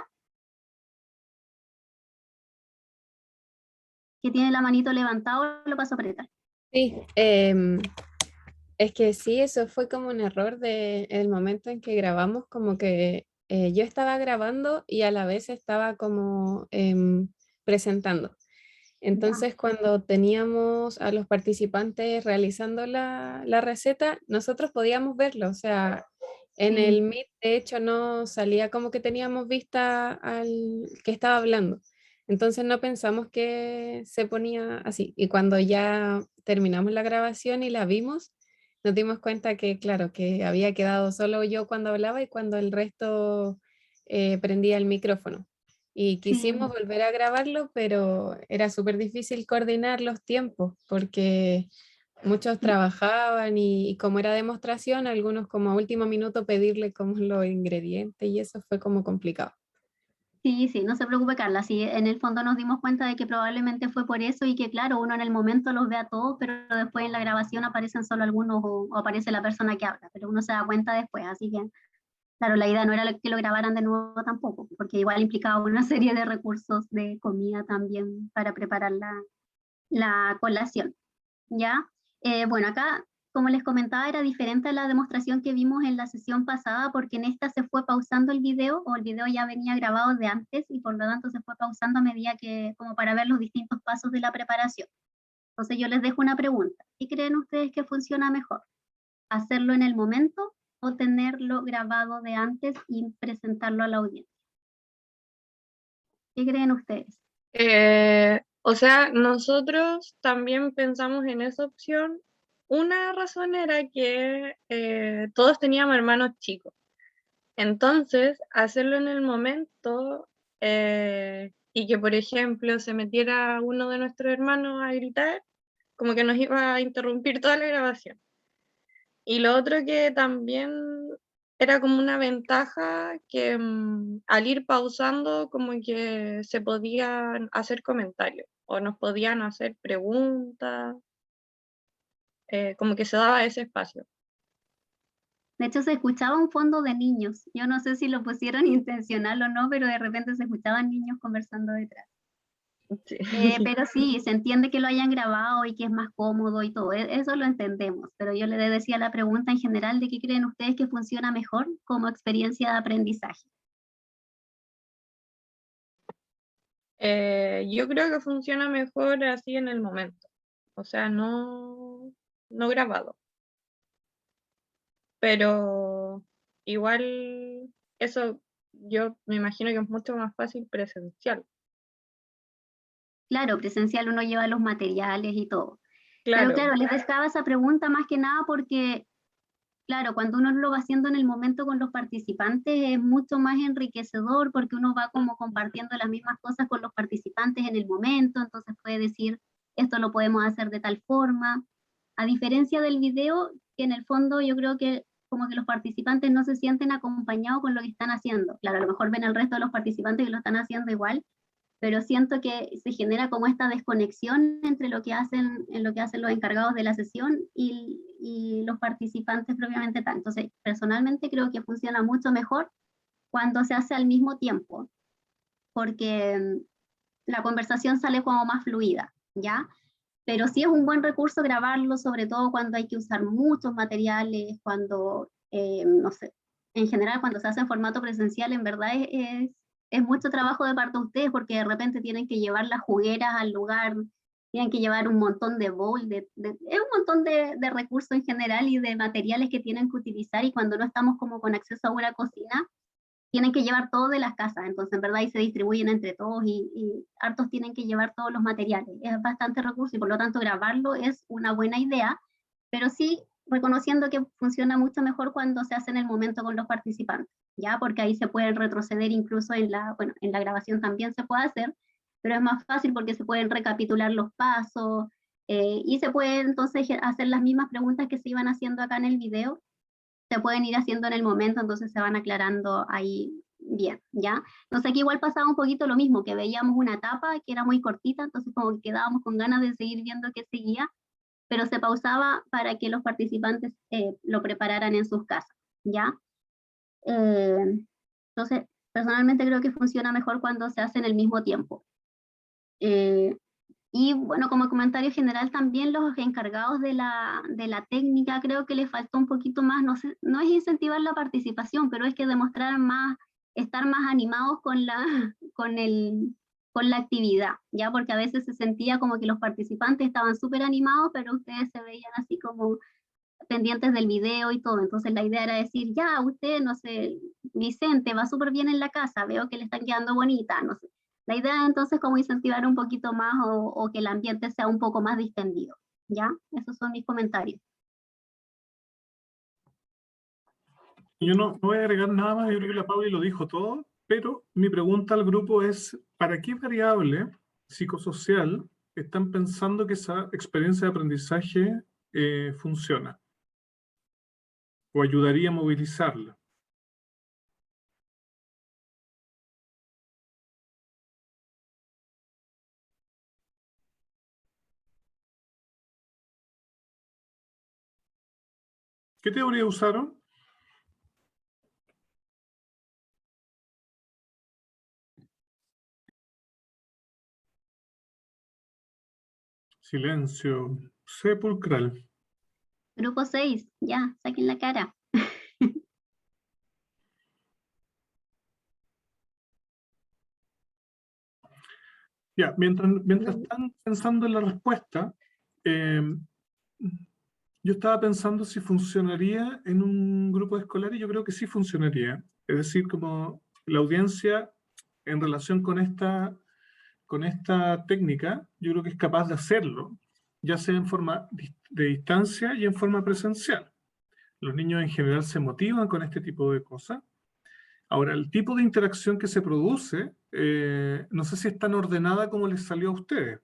Que tiene la manito levantada, lo paso a apretar. Sí, es que sí, eso fue como un error de el momento en que grabamos, como que yo estaba grabando y a la vez estaba como presentando. Entonces, cuando teníamos a los participantes realizando la receta, nosotros podíamos verlo, o sea, en el Meet, de hecho, no salía como que teníamos vista al que estaba hablando. Entonces no pensamos que se ponía así. Y cuando ya terminamos la grabación y la vimos, nos dimos cuenta que, claro, que había quedado solo yo cuando hablaba y cuando el resto prendía el micrófono. Y quisimos volver a grabarlo, pero era súper difícil coordinar los tiempos porque muchos trabajaban y como era demostración, algunos como a último minuto pedirle como los ingredientes y eso fue como complicado. Sí, sí, no se preocupe, Carla. Sí, en el fondo nos dimos cuenta de que probablemente fue por eso y que, claro, uno en el momento los ve a todos, pero después en la grabación aparecen solo algunos o aparece la persona que habla, pero uno se da cuenta después. Así que, claro, la idea no era que lo grabaran de nuevo tampoco, porque igual implicaba una serie de recursos de comida también para preparar la colación. ¿Ya? Bueno, acá, como les comentaba, era diferente a la demostración que vimos en la sesión pasada, porque en esta se fue pausando el video, o el video ya venía grabado de antes, y por lo tanto se fue pausando a medida que, como para ver los distintos pasos de la preparación. Entonces yo les dejo una pregunta. ¿Qué creen ustedes que funciona mejor? ¿Hacerlo en el momento o tenerlo grabado de antes y presentarlo a la audiencia? ¿Qué creen ustedes? O sea, nosotros también pensamos en esa opción. Una razón era que todos teníamos hermanos chicos. Entonces, hacerlo en el momento y que, por ejemplo, se metiera uno de nuestros hermanos a gritar, como que nos iba a interrumpir toda la grabación. Y lo otro que también era como una ventaja que al ir pausando como que se podían hacer comentarios o nos podían hacer preguntas, como que se daba ese espacio. De hecho, se escuchaba un fondo de niños. Yo no sé si lo pusieron intencional o no, pero de repente se escuchaban niños conversando detrás. Sí. Pero sí, se entiende que lo hayan grabado y que es más cómodo y todo, eso lo entendemos, pero yo le decía la pregunta en general de qué creen ustedes que funciona mejor como experiencia de aprendizaje. Yo creo que funciona mejor así en el momento, o sea, no grabado. Pero igual eso yo me imagino que es mucho más fácil presencial. Claro, presencial uno lleva los materiales y todo. Claro. Pero claro, les dejaba esa pregunta más que nada porque, claro, cuando uno lo va haciendo en el momento con los participantes es mucho más enriquecedor porque uno va como compartiendo las mismas cosas con los participantes en el momento, entonces puede decir, esto lo podemos hacer de tal forma. A diferencia del video, que en el fondo yo creo que como que los participantes no se sienten acompañados con lo que están haciendo. Claro, a lo mejor ven al resto de los participantes que lo están haciendo igual, pero siento que se genera como esta desconexión entre lo que hacen los encargados de la sesión y los participantes propiamente tal. Entonces, personalmente creo que funciona mucho mejor cuando se hace al mismo tiempo, porque la conversación sale como más fluida, ¿ya? Pero sí es un buen recurso grabarlo, sobre todo cuando hay que usar muchos materiales, cuando, no sé, en general cuando se hace en formato presencial, en verdad es mucho trabajo de parte de ustedes, porque de repente tienen que llevar las jugueras al lugar, tienen que llevar un montón de bowl, es un montón de recursos en general y de materiales que tienen que utilizar, y cuando no estamos como con acceso a una cocina, tienen que llevar todo de las casas, entonces en verdad ahí se distribuyen entre todos y hartos tienen que llevar todos los materiales. Es bastante recurso y por lo tanto grabarlo es una buena idea, pero sí reconociendo que funciona mucho mejor cuando se hace en el momento con los participantes, ¿ya? Porque ahí se pueden retroceder incluso bueno, en la grabación también se puede hacer, pero es más fácil porque se pueden recapitular los pasos y se pueden entonces hacer las mismas preguntas que se iban haciendo acá en el video, se pueden ir haciendo en el momento, entonces se van aclarando ahí bien, ¿ya? Entonces aquí igual pasaba un poquito lo mismo, que veíamos una etapa que era muy cortita, entonces como que quedábamos con ganas de seguir viendo qué seguía, pero se pausaba para que los participantes lo prepararan en sus casas, ¿ya? Entonces, personalmente creo que funciona mejor cuando se hace en el mismo tiempo. Y bueno, como comentario general también los encargados de la técnica creo que les faltó un poquito más, no sé, no es incentivar la participación, pero es que demostrar más, estar más animados con la actividad, ¿ya? Porque a veces se sentía como que los participantes estaban súper animados, pero ustedes se veían así como pendientes del video y todo, entonces la idea era decir, ya, usted, no sé, Vicente, va súper bien en la casa, veo que le están quedando bonita, no sé. La idea entonces como incentivar un poquito más o que el ambiente sea un poco más distendido, ¿ya? Esos son mis comentarios. Yo no voy a agregar nada más, yo creo que la Pauli lo dijo todo, pero mi pregunta al grupo es, ¿para qué variable psicosocial están pensando que esa experiencia de aprendizaje funciona? ¿O ayudaría a movilizarla? ¿Qué teoría usaron? Silencio sepulcral. Grupo 6, ya, saquen la cara. Ya, mientras están pensando en la respuesta, yo estaba pensando si funcionaría en un grupo de escolar y yo creo que sí funcionaría. Es decir, como la audiencia en relación con esta técnica, yo creo que es capaz de hacerlo, ya sea en forma de distancia y en forma presencial. Los niños en general se motivan con este tipo de cosas. Ahora, el tipo de interacción que se produce, no sé si es tan ordenada como les salió a ustedes,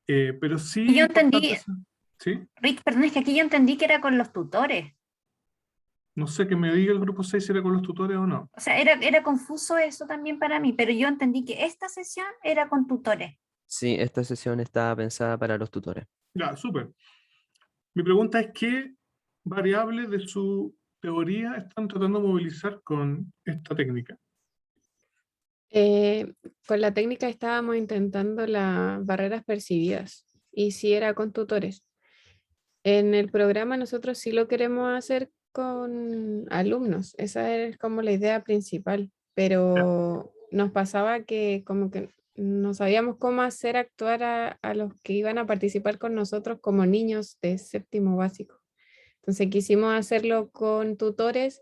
pero sí Yo importante. entendí, ¿Sí? Rick, perdón, es que aquí yo entendí que era con los tutores. No sé, que me diga el grupo 6 si era con los tutores o no. O sea, era confuso eso también para mí, pero yo entendí que esta sesión era con tutores. Sí, esta sesión está pensada para los tutores. Ya, súper. Mi pregunta es, ¿qué variables de su teoría están tratando de movilizar con esta técnica? Con la técnica estábamos intentando las barreras percibidas y sí era con tutores. En el programa nosotros sí lo queremos hacer con alumnos, esa es como la idea principal, pero nos pasaba que como que no sabíamos cómo hacer actuar a los que iban a participar con nosotros como niños de séptimo básico. Entonces quisimos hacerlo con tutores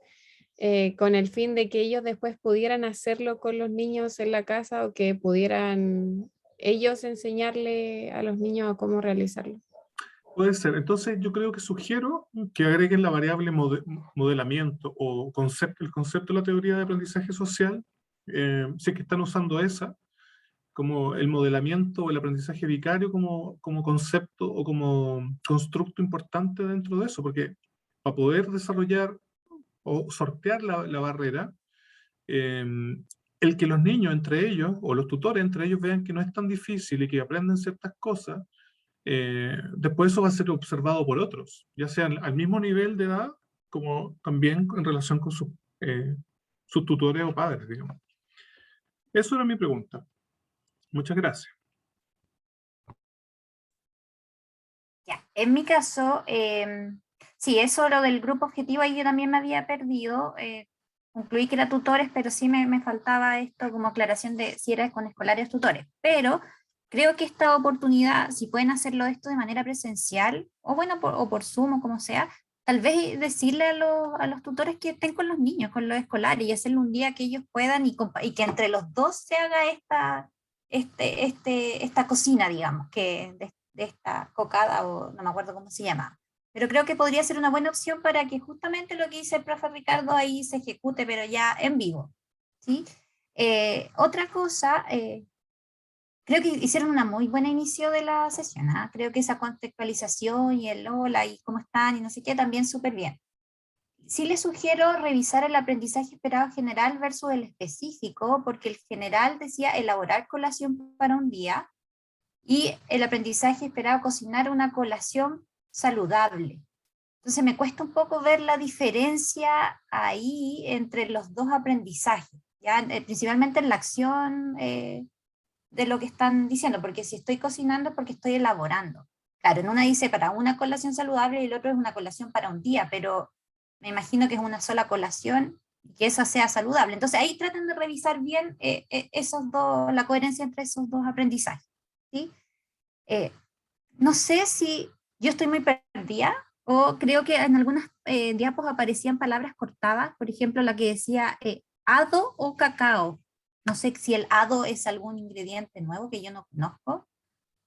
con el fin de que ellos después pudieran hacerlo con los niños en la casa o que pudieran ellos enseñarle a los niños a cómo realizarlo. Puede ser. Entonces yo creo que sugiero que agreguen la variable modelamiento o el concepto de la teoría de aprendizaje social, si es que están usando esa, como el modelamiento o el aprendizaje vicario como concepto o como constructo importante dentro de eso, porque para poder desarrollar o sortear la barrera, el que los niños entre ellos, o los tutores entre ellos, vean que no es tan difícil y que aprenden ciertas cosas, después eso va a ser observado por otros, ya sea al mismo nivel de edad, como también en relación con sus tutores o padres, digamos. Eso era mi pregunta. Muchas gracias. Ya, en mi caso, sí, eso lo del grupo objetivo, ahí yo también me había perdido. Concluí que era tutores, pero sí me faltaba esto como aclaración de si era con escolares o tutores. Pero creo que esta oportunidad, si pueden hacerlo esto de manera presencial, o bueno, o por Zoom o como sea, tal vez decirle a los tutores que estén con los niños, con los escolares, y hacerle un día que ellos puedan y que entre los dos se haga esta cocina, digamos, que de esta cocada, o no me acuerdo cómo se llama. Pero creo que podría ser una buena opción para que justamente lo que dice el profe Ricardo ahí se ejecute, pero ya en vivo, ¿sí? Otra cosa, creo que hicieron una muy buena inicio de la sesión, ¿ah? Creo que esa contextualización y el hola y cómo están y no sé qué, también súper bien. Sí les sugiero revisar el aprendizaje esperado general versus el específico, porque el general decía elaborar colación para un día, y el aprendizaje esperado cocinar una colación saludable. Entonces me cuesta un poco ver la diferencia ahí entre los dos aprendizajes, ¿ya? Principalmente en la acción de lo que están diciendo, porque si estoy cocinando es porque estoy elaborando. Claro, en una dice para una colación saludable y el otro es una colación para un día, pero me imagino que es una sola colación y que esa sea saludable. Entonces ahí traten de revisar bien la coherencia entre esos dos aprendizajes, ¿sí? No sé si yo estoy muy perdida o creo que en algunas diapos aparecían palabras cortadas, por ejemplo la que decía hado o cacao. No sé si el hado es algún ingrediente nuevo que yo no conozco.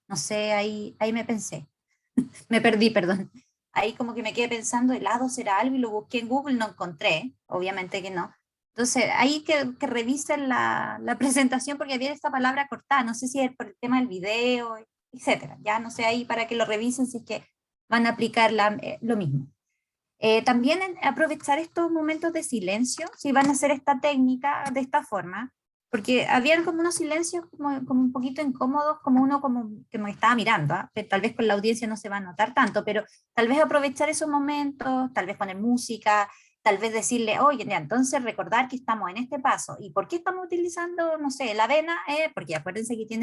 No sé, ahí me pensé. Me perdí, perdón. Ahí como que me quedé pensando, ¿el hado será algo? Y lo busqué en Google, no encontré, obviamente que no. Entonces, ahí que revisen la presentación porque había esta palabra cortada, no sé si es por el tema del video, etcétera. Ya no sé, ahí para que lo revisen si es que van a aplicar lo mismo. También aprovechar estos momentos de silencio, si van a hacer esta técnica de esta forma, porque habían como unos silencios como un poquito incómodos, como uno como que me estaba mirando, ¿eh? Pero tal vez con la audiencia no se va a notar tanto, pero tal vez aprovechar esos momentos, tal vez poner música, tal vez decirle, oye, ya, entonces recordar que estamos en este paso, ¿y por qué estamos utilizando, no sé, la avena? Porque acuérdense que es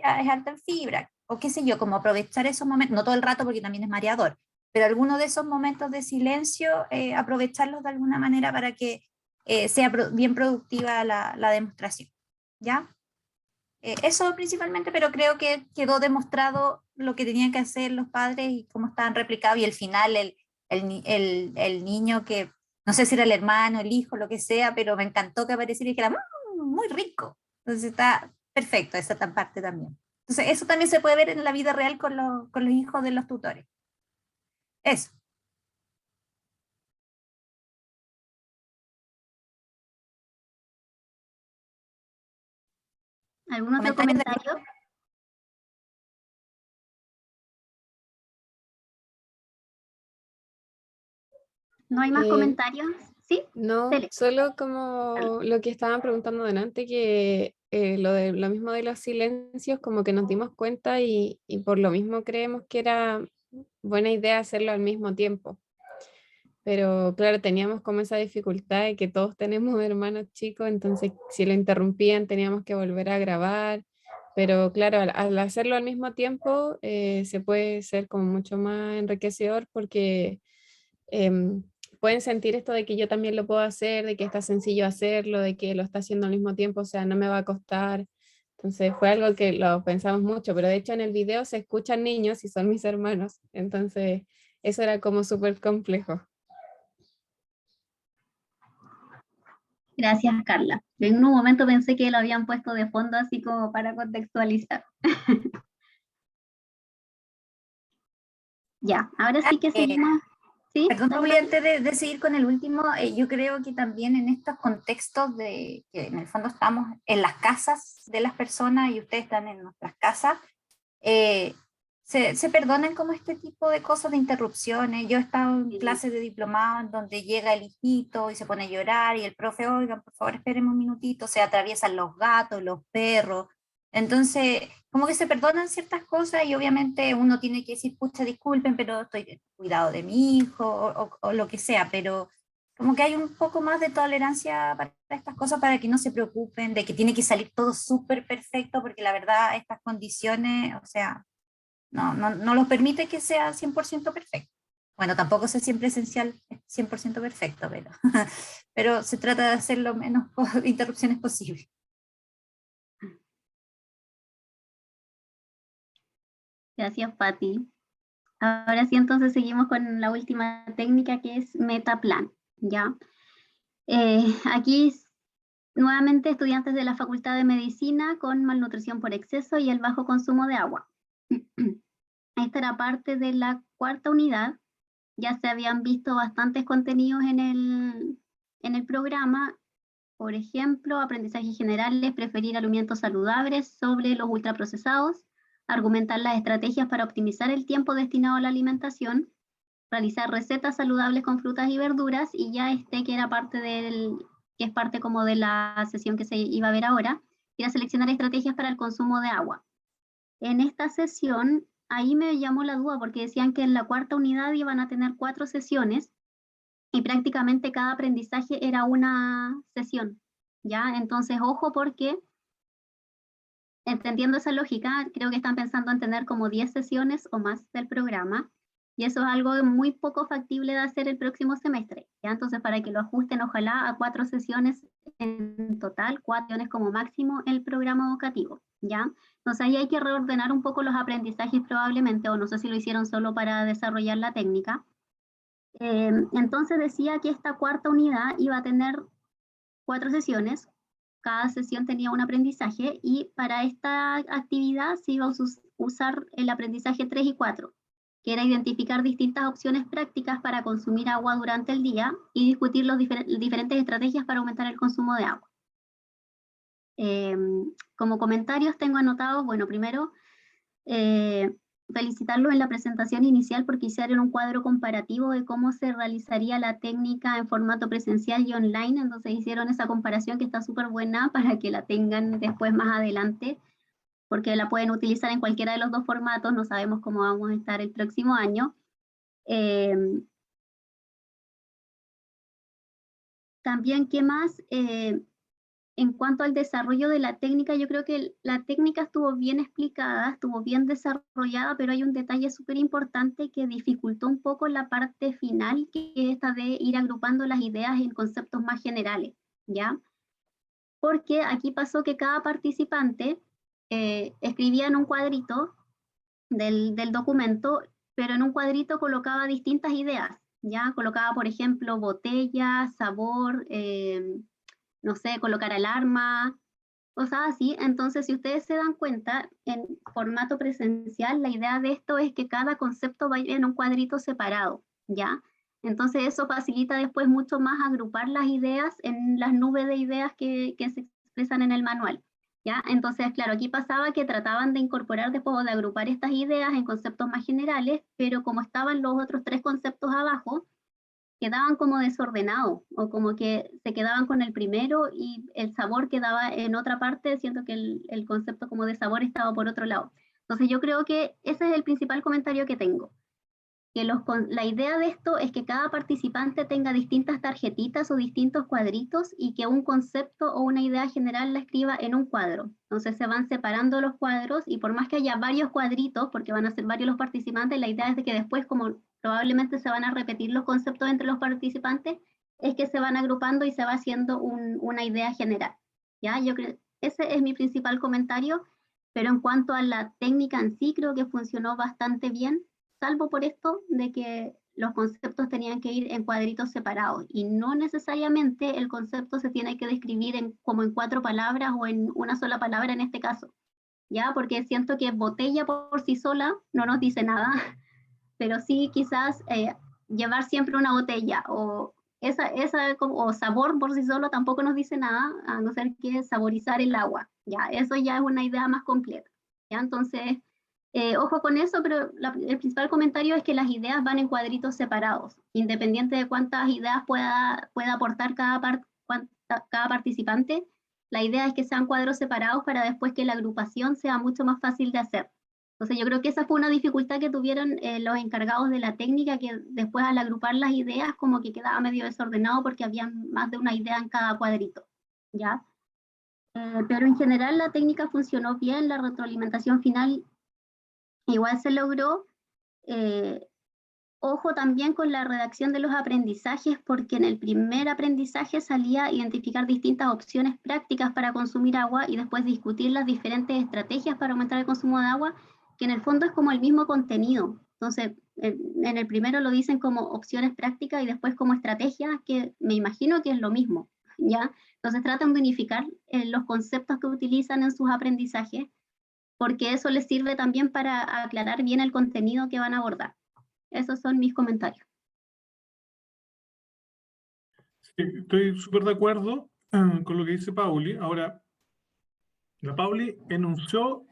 alta en fibra, o qué sé yo, como aprovechar esos momentos, no todo el rato porque también es mareador, pero algunos de esos momentos de silencio, aprovecharlos de alguna manera para que sea bien productiva la demostración, ¿ya? Eso principalmente, pero creo que quedó demostrado lo que tenían que hacer los padres y cómo estaban replicados, y el final, el niño que, no sé si era el hermano, el hijo, lo que sea, pero me encantó que apareciera y dijera, muy rico. Entonces está perfecto esa parte también. Entonces eso también se puede ver en la vida real con los hijos de los tutores. Eso. ¿Algún otro ¿Comentarios de- comentario? ¿No hay más comentarios? ¿Sí? No, Cele. solo como lo que estaban preguntando delante, que lo mismo de los silencios, como que nos dimos cuenta y por lo mismo creemos que era buena idea hacerlo al mismo tiempo. Pero claro, teníamos como esa dificultad de que todos tenemos hermanos chicos, entonces si lo interrumpían teníamos que volver a grabar. Pero claro, al hacerlo al mismo tiempo se puede ser como mucho más enriquecedor porque em, pueden sentir esto de que yo también lo puedo hacer, de que está sencillo hacerlo, de que lo está haciendo al mismo tiempo, o sea, no me va a costar. Entonces fue algo que lo pensamos mucho, pero de hecho en el video se escuchan niños y son mis hermanos, entonces eso era como súper complejo. Gracias, Carla. En un momento pensé que lo habían puesto de fondo así como para contextualizar. Ya, ahora sí que seguimos. ¿Sí? Perdón, ¿Algo Pauli, más? antes de seguir con el último, yo creo que también en estos contextos de que en el fondo estamos en las casas de las personas y ustedes están en nuestras casas, se perdonan como este tipo de cosas, de interrupciones. Yo he estado en Sí. clases de diplomado en donde llega el hijito y se pone a llorar y el profe, oigan, por favor, espérenme un minutito, se atraviesan los gatos, los perros. Entonces, como que se perdonan ciertas cosas y obviamente uno tiene que decir, pucha, disculpen, pero estoy cuidado de mi hijo o lo que sea, pero como que hay un poco más de tolerancia para estas cosas, para que no se preocupen de que tiene que salir todo súper perfecto, porque la verdad estas condiciones, o sea, no los permite que sea 100% perfecto. Bueno, tampoco es siempre esencial 100% perfecto, pero, pero se trata de hacer lo menos interrupciones posible. Gracias, Patti. Ahora sí, entonces seguimos con la última técnica, que es Metaplan, ¿ya? Aquí nuevamente estudiantes de la Facultad de Medicina con malnutrición por exceso y el bajo consumo de agua. Esta era parte de la cuarta unidad. Ya se habían visto bastantes contenidos en el programa. Por ejemplo, aprendizajes generales, preferir alimentos saludables sobre los ultraprocesados, argumentar las estrategias para optimizar el tiempo destinado a la alimentación, realizar recetas saludables con frutas y verduras, y ya que era parte que es parte como de la sesión que se iba a ver ahora, era seleccionar estrategias para el consumo de agua. En esta sesión, ahí me llamó la duda porque decían que en la cuarta unidad iban a tener 4 sesiones y prácticamente cada aprendizaje era una sesión, ¿ya? Entonces, ojo, porque entendiendo esa lógica, creo que están pensando en tener como 10 sesiones o más del programa, y eso es algo muy poco factible de hacer el próximo semestre, ¿ya? Entonces, para que lo ajusten, ojalá a 4 sesiones en total, 4 sesiones como máximo el programa educativo, ¿ya? Entonces, ahí hay que reordenar un poco los aprendizajes probablemente, o no sé si lo hicieron solo para desarrollar la técnica. Entonces decía que esta cuarta unidad iba a tener 4 sesiones, cada sesión tenía un aprendizaje, y para esta actividad se iba a usar el aprendizaje 3 y 4, que era identificar distintas opciones prácticas para consumir agua durante el día y discutir las diferentes estrategias para aumentar el consumo de agua. Como comentarios tengo anotados, bueno, primero, felicitarlos en la presentación inicial porque hicieron un cuadro comparativo de cómo se realizaría la técnica en formato presencial y online, entonces hicieron esa comparación que está súper buena para que la tengan después más adelante, porque la pueden utilizar en cualquiera de los dos formatos, no sabemos cómo vamos a estar el próximo año. También, ¿qué más? En cuanto al desarrollo de la técnica, yo creo que la técnica estuvo bien explicada, estuvo bien desarrollada, pero hay un detalle súper importante que dificultó un poco la parte final, que es esta de ir agrupando las ideas en conceptos más generales, ¿ya? Porque aquí pasó que cada participante escribía en un cuadrito del documento, pero en un cuadrito colocaba distintas ideas, ¿ya? Colocaba, por ejemplo, botella, sabor, no sé, colocar alarma, cosas así. Entonces, si ustedes se dan cuenta, en formato presencial, la idea de esto es que cada concepto vaya en un cuadrito separado, ¿ya? Entonces, eso facilita después mucho más agrupar las ideas en las nubes de ideas que se expresan en el manual, ¿ya? Entonces, claro, aquí pasaba que trataban de incorporar después o de agrupar estas ideas en conceptos más generales, pero como estaban los otros 3 conceptos abajo, quedaban como desordenados, o como que se quedaban con el primero y el sabor quedaba en otra parte, siendo que el concepto como de sabor estaba por otro lado. Entonces yo creo que ese es el principal comentario que tengo. Que la idea de esto es que cada participante tenga distintas tarjetitas o distintos cuadritos y que un concepto o una idea general la escriba en un cuadro. Entonces se van separando los cuadros y por más que haya varios cuadritos, porque van a ser varios los participantes, la idea es de que después, como probablemente se van a repetir los conceptos entre los participantes, es que se van agrupando y se va haciendo una idea general. ¿Ya? Yo creo, ese es mi principal comentario, pero en cuanto a la técnica en sí, creo que funcionó bastante bien, salvo por esto de que los conceptos tenían que ir en cuadritos separados y no necesariamente el concepto se tiene que describir como en 4 palabras o en una sola palabra en este caso, ¿ya? Porque siento que botella por sí sola no nos dice nada, pero sí quizás llevar siempre una botella o o sabor por sí solo tampoco nos dice nada, a no ser que saborizar el agua, ¿ya? Eso ya es una idea más completa, ¿ya? Entonces, Ojo con eso, pero el principal comentario es que las ideas van en cuadritos separados, independiente de cuántas ideas pueda aportar cada participante. La idea es que sean cuadros separados para después que la agrupación sea mucho más fácil de hacer. Entonces yo creo que esa fue una dificultad que tuvieron los encargados de la técnica, que después al agrupar las ideas como que quedaba medio desordenado porque había más de una idea en cada cuadrito, ¿ya? Pero en general la técnica funcionó bien, la retroalimentación final igual se logró. Ojo también con la redacción de los aprendizajes, porque en el primer aprendizaje salía identificar distintas opciones prácticas para consumir agua y después discutir las diferentes estrategias para aumentar el consumo de agua, que en el fondo es como el mismo contenido. Entonces, en el primero lo dicen como opciones prácticas y después como estrategias, que me imagino que es lo mismo, ¿ya? Entonces tratan de unificar los conceptos que utilizan en sus aprendizajes, porque eso les sirve también para aclarar bien el contenido que van a abordar. Esos son mis comentarios. Sí, estoy súper de acuerdo con lo que dice Pauli. Ahora, la Pauli enunció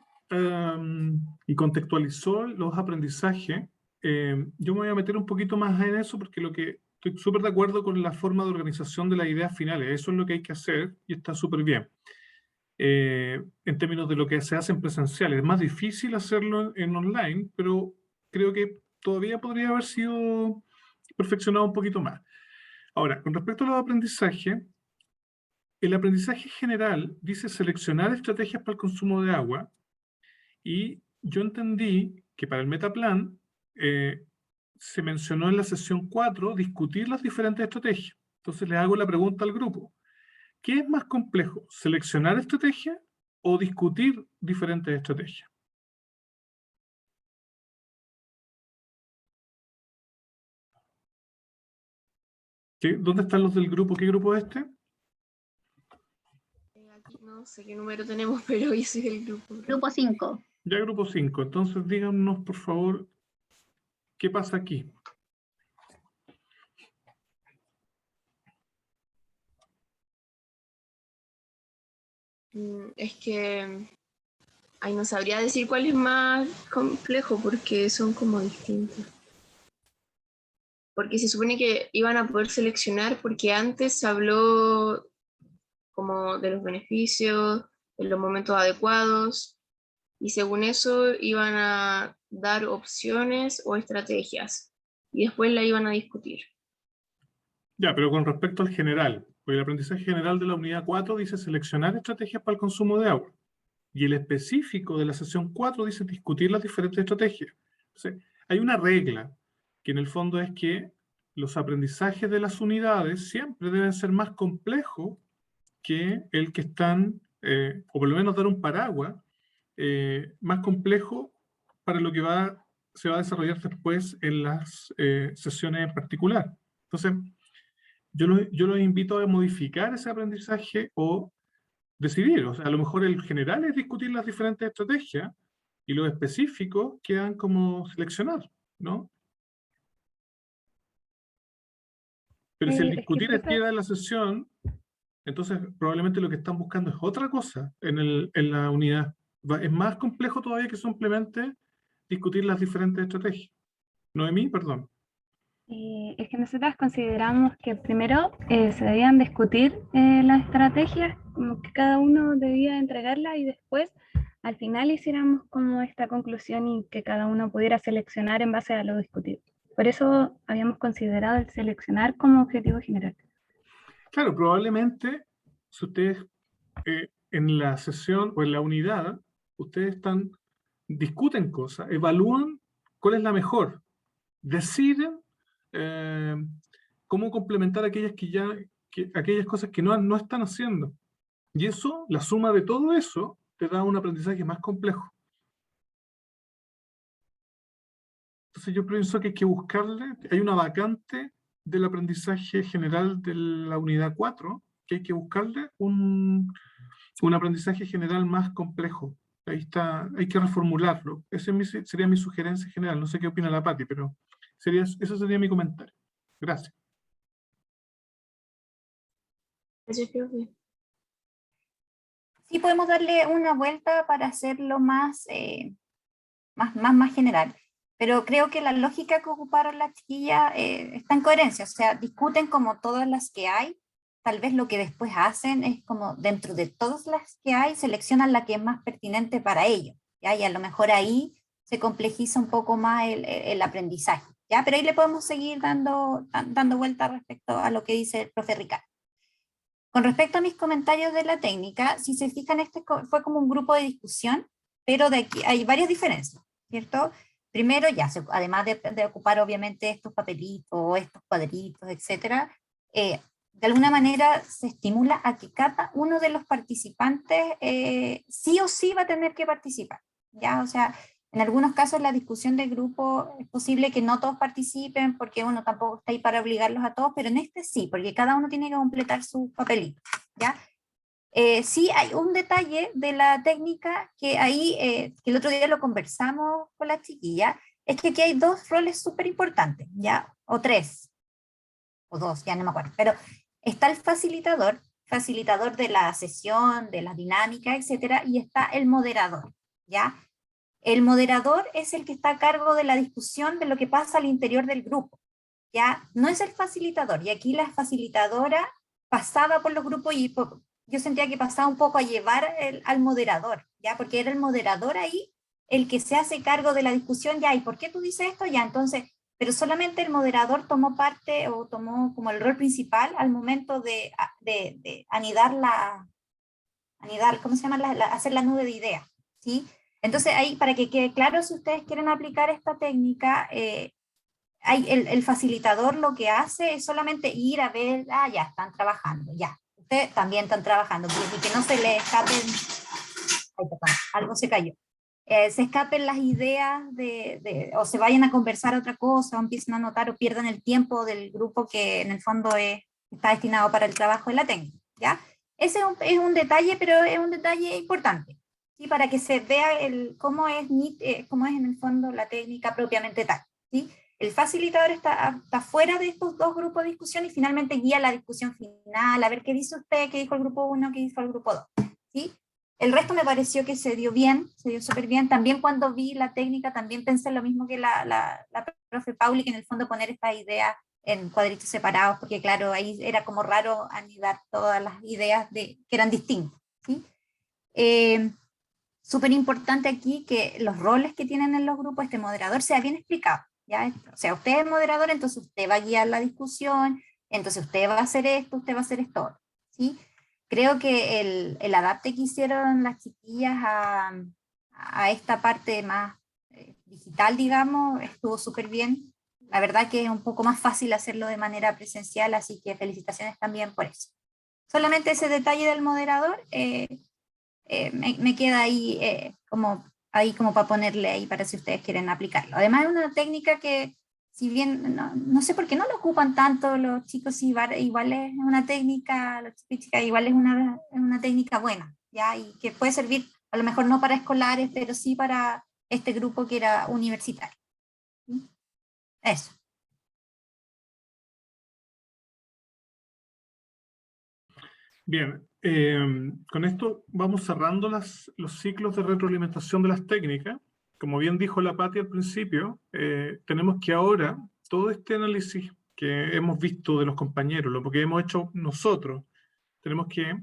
y contextualizó los aprendizajes. Yo me voy a meter un poquito más en eso porque estoy súper de acuerdo con la forma de organización de las ideas finales. Eso es lo que hay que hacer y está súper bien. En términos de lo que se hace en presencial. Es más difícil hacerlo en online, pero creo que todavía podría haber sido perfeccionado un poquito más. Ahora, con respecto a los aprendizajes, el aprendizaje general dice seleccionar estrategias para el consumo de agua, y yo entendí que para el metaplan se mencionó en la sesión 4 discutir las diferentes estrategias. Entonces les hago la pregunta al grupo. ¿Qué es más complejo? ¿Seleccionar estrategias o discutir diferentes estrategias? ¿Dónde están los del grupo? ¿Qué grupo es este? Aquí no sé qué número tenemos, pero yo soy del grupo. Grupo 5. Ya grupo 5. Entonces díganos, por favor, ¿qué pasa aquí? Es que ahí no sabría decir cuál es más complejo porque son como distintos. Porque se supone que iban a poder seleccionar porque antes se habló como de los beneficios, en los momentos adecuados, y según eso iban a dar opciones o estrategias y después la iban a discutir. Ya, pero con respecto al general, porque el aprendizaje general de la unidad 4 dice seleccionar estrategias para el consumo de agua. Y el específico de la sesión 4 dice discutir las diferentes estrategias. Entonces, hay una regla que en el fondo es que los aprendizajes de las unidades siempre deben ser más complejos que el que están, o por lo menos dar un paraguas, más complejo para lo que se va a desarrollar después en las sesiones en particular. Entonces, yo los invito a modificar ese aprendizaje o decidir. O sea, a lo mejor el general es discutir las diferentes estrategias y los específicos quedan como seleccionar, ¿no? Pero si el Es que discutir justo queda en la sesión, entonces probablemente lo que están buscando es otra cosa en la unidad. Es más complejo todavía que simplemente discutir las diferentes estrategias. Noemí, perdón. Es que nosotras consideramos que primero se debían discutir las estrategias, como que cada uno debía entregarla y después al final hiciéramos como esta conclusión y que cada uno pudiera seleccionar en base a lo discutido. Por eso habíamos considerado el seleccionar como objetivo general. Claro, probablemente si ustedes en la sesión o en la unidad, ustedes discuten cosas, evalúan cuál es la mejor, deciden cómo complementar aquellas aquellas cosas que no están haciendo. Y eso, la suma de todo eso, te da un aprendizaje más complejo. Entonces yo pienso que hay que buscarle, hay una vacante del aprendizaje general de la unidad 4, que hay que buscarle un aprendizaje general más complejo. Ahí está, hay que reformularlo. Esa sería mi sugerencia general. No sé qué opina la Pati, pero eso sería mi comentario. Gracias. Gracias, profe. Sí, podemos darle una vuelta para hacerlo más más general, pero creo que la lógica que ocuparon las chiquillas está en coherencia, o sea, discuten como todas las que hay, tal vez lo que después hacen es como dentro de todas las que hay, seleccionan la que es más pertinente para ellos, ¿ya? Y a lo mejor ahí se complejiza un poco más el aprendizaje, ¿ya? Pero ahí le podemos seguir dando vuelta respecto a lo que dice el profe Ricardo. Con respecto a mis comentarios de la técnica, si se fijan, fue como un grupo de discusión, pero de aquí hay varias diferencias, ¿cierto? Primero, además de ocupar obviamente estos papelitos, estos cuadritos, etcétera, de alguna manera se estimula a que cada uno de los participantes sí o sí va a tener que participar, ¿ya? O sea, en algunos casos la discusión del grupo es posible que no todos participen porque uno tampoco está ahí para obligarlos a todos, pero en este sí, porque cada uno tiene que completar su papelito, ¿ya? Sí hay un detalle de la técnica que ahí, que el otro día lo conversamos con la chiquilla, es que aquí hay dos roles súper importantes, ¿ya? O tres, o dos, ya no me acuerdo, pero está el facilitador de la sesión, de la dinámica, etcétera, y está el moderador, ¿ya? El moderador es el que está a cargo de la discusión de lo que pasa al interior del grupo, ¿ya? No es el facilitador, y aquí la facilitadora pasaba por los grupos y yo sentía que pasaba un poco a llevar al moderador, ¿ya? Porque era el moderador ahí el que se hace cargo de la discusión, ya, ¿y por qué tú dices esto? Ya, entonces, pero solamente el moderador tomó parte o tomó como el rol principal al momento de anidar, ¿cómo se llama? Hacer la nube de ideas, ¿sí? Entonces ahí, para que quede claro, si ustedes quieren aplicar esta técnica, el facilitador lo que hace es solamente ir a ver, ya están trabajando, ya. Ustedes también están trabajando, y que no se les escapen, ay, perdón, algo se cayó. Se escapen las ideas o se vayan a conversar otra cosa, o empiecen a anotar o pierdan el tiempo del grupo que en el fondo está destinado para el trabajo de la técnica, ¿ya? Ese es un detalle, pero es un detalle importante, ¿sí? Para que se vea cómo es en el fondo la técnica propiamente tal, ¿sí? El facilitador está fuera de estos dos grupos de discusión y finalmente guía la discusión final, a ver qué dice usted, qué dijo el grupo 1, qué dijo el grupo 2, ¿sí? El resto me pareció que se dio bien, se dio súper bien. También cuando vi la técnica, también pensé lo mismo que la profe Pauli, que en el fondo poner esta idea en cuadritos separados, porque claro, ahí era como raro anidar todas las ideas que eran distintas, ¿sí? Súper importante aquí que los roles que tienen en los grupos, este moderador, sea bien explicado, ¿ya? O sea, usted es moderador, entonces usted va a guiar la discusión, entonces usted va a hacer esto, usted va a hacer esto, ¿sí? Creo que el adapte que hicieron las chiquillas a esta parte más digital, digamos, estuvo súper bien. La verdad que es un poco más fácil hacerlo de manera presencial, así que felicitaciones también por eso. Solamente ese detalle del moderador me queda ahí como para ponerle ahí para si ustedes quieren aplicarlo. Además es una técnica que, si bien no sé por qué no lo ocupan tanto los chicos, igual es una técnica, los chicos y chicas, igual es una técnica buena, ¿ya? Y que puede servir a lo mejor no para escolares, pero sí para este grupo que era universitario. ¿Sí? Eso. Bien, con esto vamos cerrando los ciclos de retroalimentación de las técnicas. Como bien dijo la Pati al principio, tenemos que ahora, todo este análisis que hemos visto de los compañeros, lo que hemos hecho nosotros, tenemos que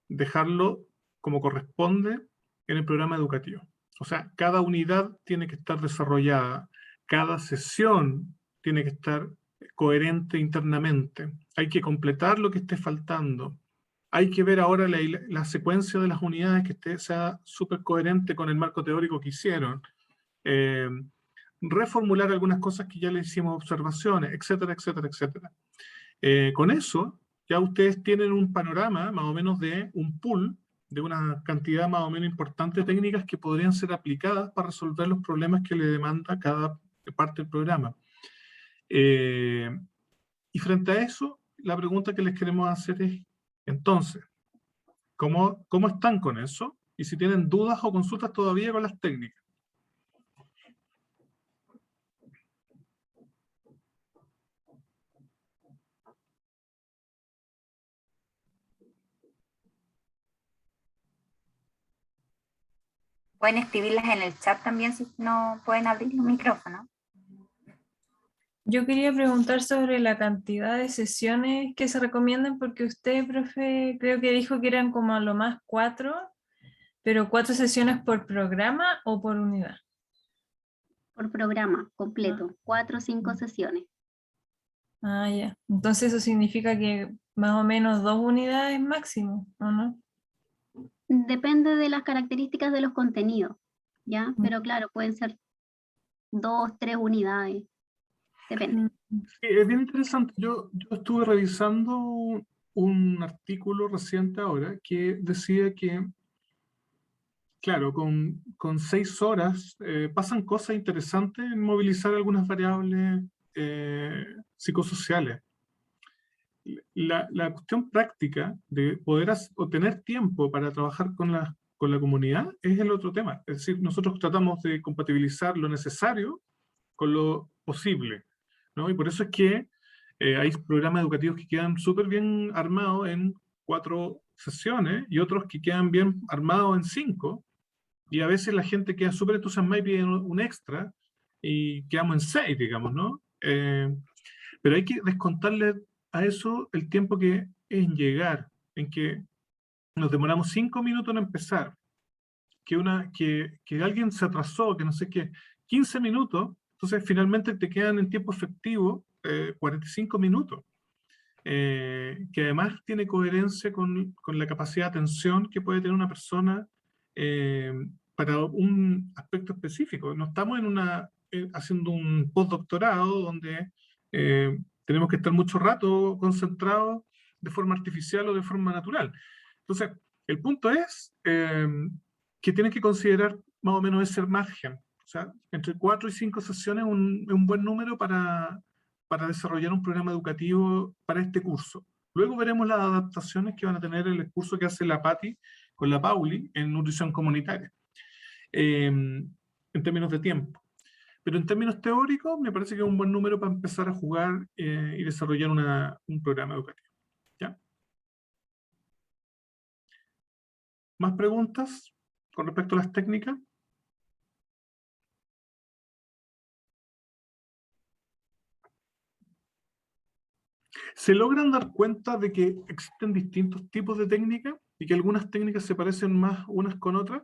dejarlo como corresponde en el programa educativo. O sea, cada unidad tiene que estar desarrollada, cada sesión tiene que estar coherente internamente. Hay que completar lo que esté faltando. Hay que ver ahora la secuencia de las unidades que sea súper coherente con el marco teórico que hicieron. Reformular algunas cosas que ya le hicimos observaciones, etcétera, etcétera, etcétera. Con eso, ya ustedes tienen un panorama más o menos de un pool, de una cantidad más o menos importante de técnicas que podrían ser aplicadas para resolver los problemas que le demanda cada parte del programa. Y frente a eso, la pregunta que les queremos hacer es, entonces, ¿cómo están con eso? Y si tienen dudas o consultas todavía con las técnicas. Pueden escribirlas en el chat también si no pueden abrir los micrófonos. Yo quería preguntar sobre la cantidad de sesiones que se recomiendan, porque usted, profe, creo que dijo que eran como a lo más 4, pero 4 sesiones por programa o por unidad. Por programa completo, 4 o 5 sesiones. Ah, ya. Entonces eso significa que más o menos 2 unidades máximo, ¿o no? Depende de las características de los contenidos, ¿ya? Pero claro, pueden ser 2, 3 unidades, depende. Sí, es bien interesante. Yo estuve revisando un artículo reciente ahora que decía que, claro, con 6 horas pasan cosas interesantes en movilizar algunas variables psicosociales. La cuestión práctica de poder o tener tiempo para trabajar con la comunidad es el otro tema. Es decir, nosotros tratamos de compatibilizar lo necesario con lo posible, ¿no? Y por eso es que hay programas educativos que quedan súper bien armados en 4 sesiones y otros que quedan bien armados en 5, y a veces la gente queda súper entusiasmada y pide un extra y quedamos en 6, digamos, ¿no? Pero hay que descontarle a eso el tiempo que en llegar, en que nos demoramos 5 minutos en empezar, que alguien se atrasó, que no sé qué, 15 minutos, entonces finalmente te quedan en tiempo efectivo 45 minutos, que además tiene coherencia con la capacidad de atención que puede tener una persona para un aspecto específico. No estamos haciendo un postdoctorado donde tenemos que estar mucho rato concentrados de forma artificial o de forma natural. Entonces, el punto es que tienes que considerar más o menos ese margen. O sea, entre 4 y 5 sesiones es un buen número para desarrollar un programa educativo para este curso. Luego veremos las adaptaciones que van a tener el curso que hace la Patti con la Pauli en nutrición comunitaria, en términos de tiempo. Pero en términos teóricos, me parece que es un buen número para empezar a jugar y desarrollar un programa educativo. ¿Ya? ¿Más preguntas con respecto a las técnicas? ¿Se logran dar cuenta de que existen distintos tipos de técnicas y que algunas técnicas se parecen más unas con otras?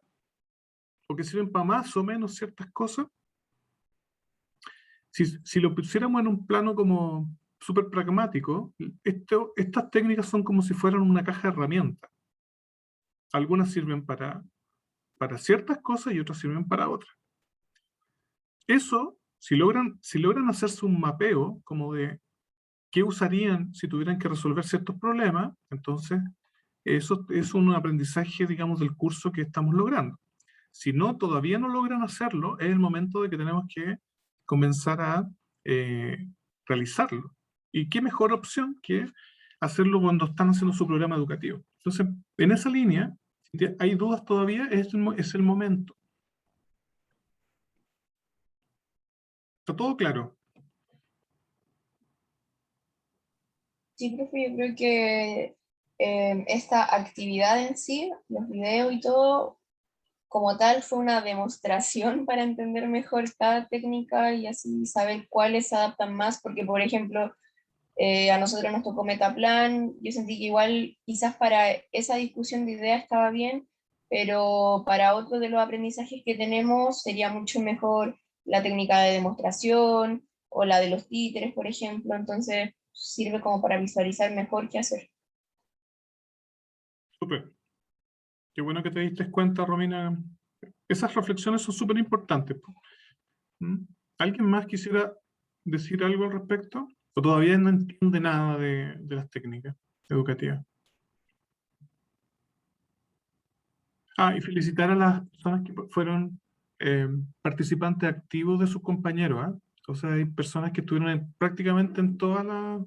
¿O que sirven para más o menos ciertas cosas? Si lo pusiéramos en un plano como súper pragmático, estas técnicas son como si fueran una caja de herramientas. Algunas sirven para ciertas cosas y otras sirven para otras. Eso, si logran hacerse un mapeo como de qué usarían si tuvieran que resolver ciertos problemas, entonces eso es un aprendizaje, digamos, del curso que estamos logrando. Si no, todavía no logran hacerlo, es el momento de que tenemos que comenzar a realizarlo. ¿Y qué mejor opción que hacerlo cuando están haciendo su programa educativo? Entonces, en esa línea, si hay dudas todavía, es el momento. ¿Está todo claro? Sí, profe, yo creo que esta actividad en sí, los videos y todo, como tal, fue una demostración para entender mejor cada técnica y así saber cuáles se adaptan más, porque por ejemplo, a nosotros nos tocó Metaplan, yo sentí que igual quizás para esa discusión de ideas estaba bien, pero para otro de los aprendizajes que tenemos sería mucho mejor la técnica de demostración o la de los títeres, por ejemplo, entonces sirve como para visualizar mejor qué hacer. Súper. Qué bueno que te diste cuenta, Romina. Esas reflexiones son súper importantes. ¿Mm? ¿Alguien más quisiera decir algo al respecto? ¿O todavía no entiende nada de las técnicas educativas? Y felicitar a las personas que fueron participantes activos de sus compañeros. ¿Ah? O sea, hay personas que estuvieron prácticamente en todas las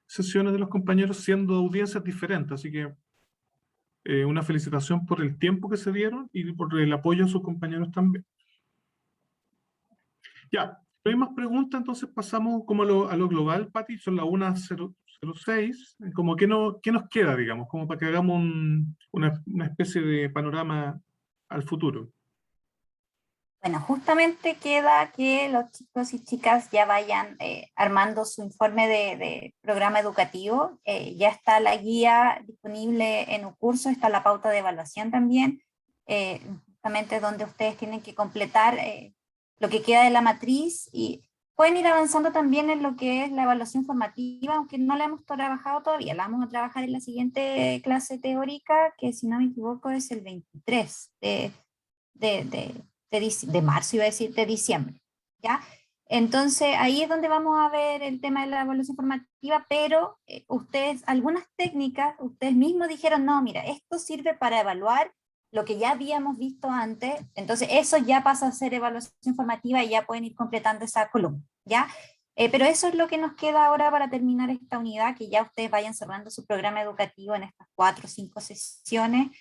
sesiones de los compañeros siendo audiencias diferentes. Así que una felicitación por el tiempo que se dieron y por el apoyo a sus compañeros también. Ya, no hay más preguntas, entonces pasamos como a lo global, Pati, son las 1:06, como ¿qué nos queda, digamos? Como para que hagamos una especie de panorama al futuro. Bueno, justamente queda que los chicos y chicas ya vayan armando su informe de programa educativo. Ya está la guía disponible en un curso, está la pauta de evaluación también, justamente donde ustedes tienen que completar lo que queda de la matriz y pueden ir avanzando también en lo que es la evaluación formativa, aunque no la hemos trabajado todavía, la vamos a trabajar en la siguiente clase teórica, que si no me equivoco es el 23 de marzo, iba a decir, de diciembre, ¿ya? Entonces, ahí es donde vamos a ver el tema de la evaluación formativa, pero ustedes, algunas técnicas, ustedes mismos dijeron, no, mira, esto sirve para evaluar lo que ya habíamos visto antes, entonces eso ya pasa a ser evaluación formativa y ya pueden ir completando esa columna, ¿ya? Pero eso es lo que nos queda ahora para terminar esta unidad, que ya ustedes vayan cerrando su programa educativo en estas 4 o 5 sesiones,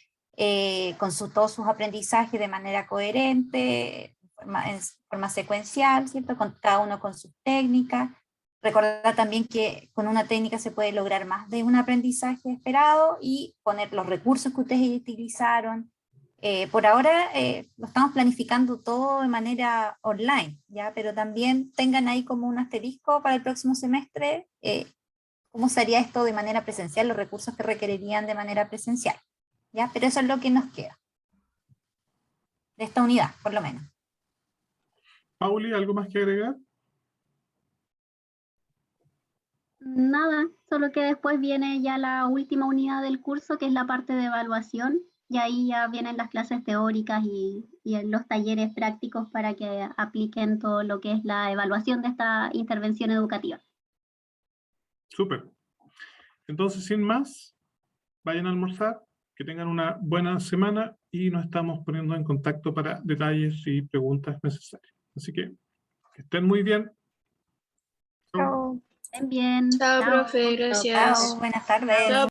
con todos sus aprendizajes de manera coherente, en forma secuencial, ¿cierto? Con cada uno con sus técnicas. Recordar también que con una técnica se puede lograr más de un aprendizaje esperado y poner los recursos que ustedes utilizaron. Por ahora lo estamos planificando todo de manera online, ¿ya? Pero también tengan ahí como un asterisco para el próximo semestre, cómo sería esto de manera presencial, los recursos que requerirían de manera presencial. ¿Ya? Pero eso es lo que nos queda de esta unidad, por lo menos. Pauli, ¿algo más que agregar? Nada, solo que después viene ya la última unidad del curso, que es la parte de evaluación, y ahí ya vienen las clases teóricas y los talleres prácticos para que apliquen todo lo que es la evaluación de esta intervención educativa. Súper. Entonces, sin más, vayan a almorzar, que tengan una buena semana y nos estamos poniendo en contacto para detalles y preguntas necesarias. Así que estén muy bien. Chao. Estén bien. Chao, Chao. profe, gracias. Chao, buenas tardes. Chao.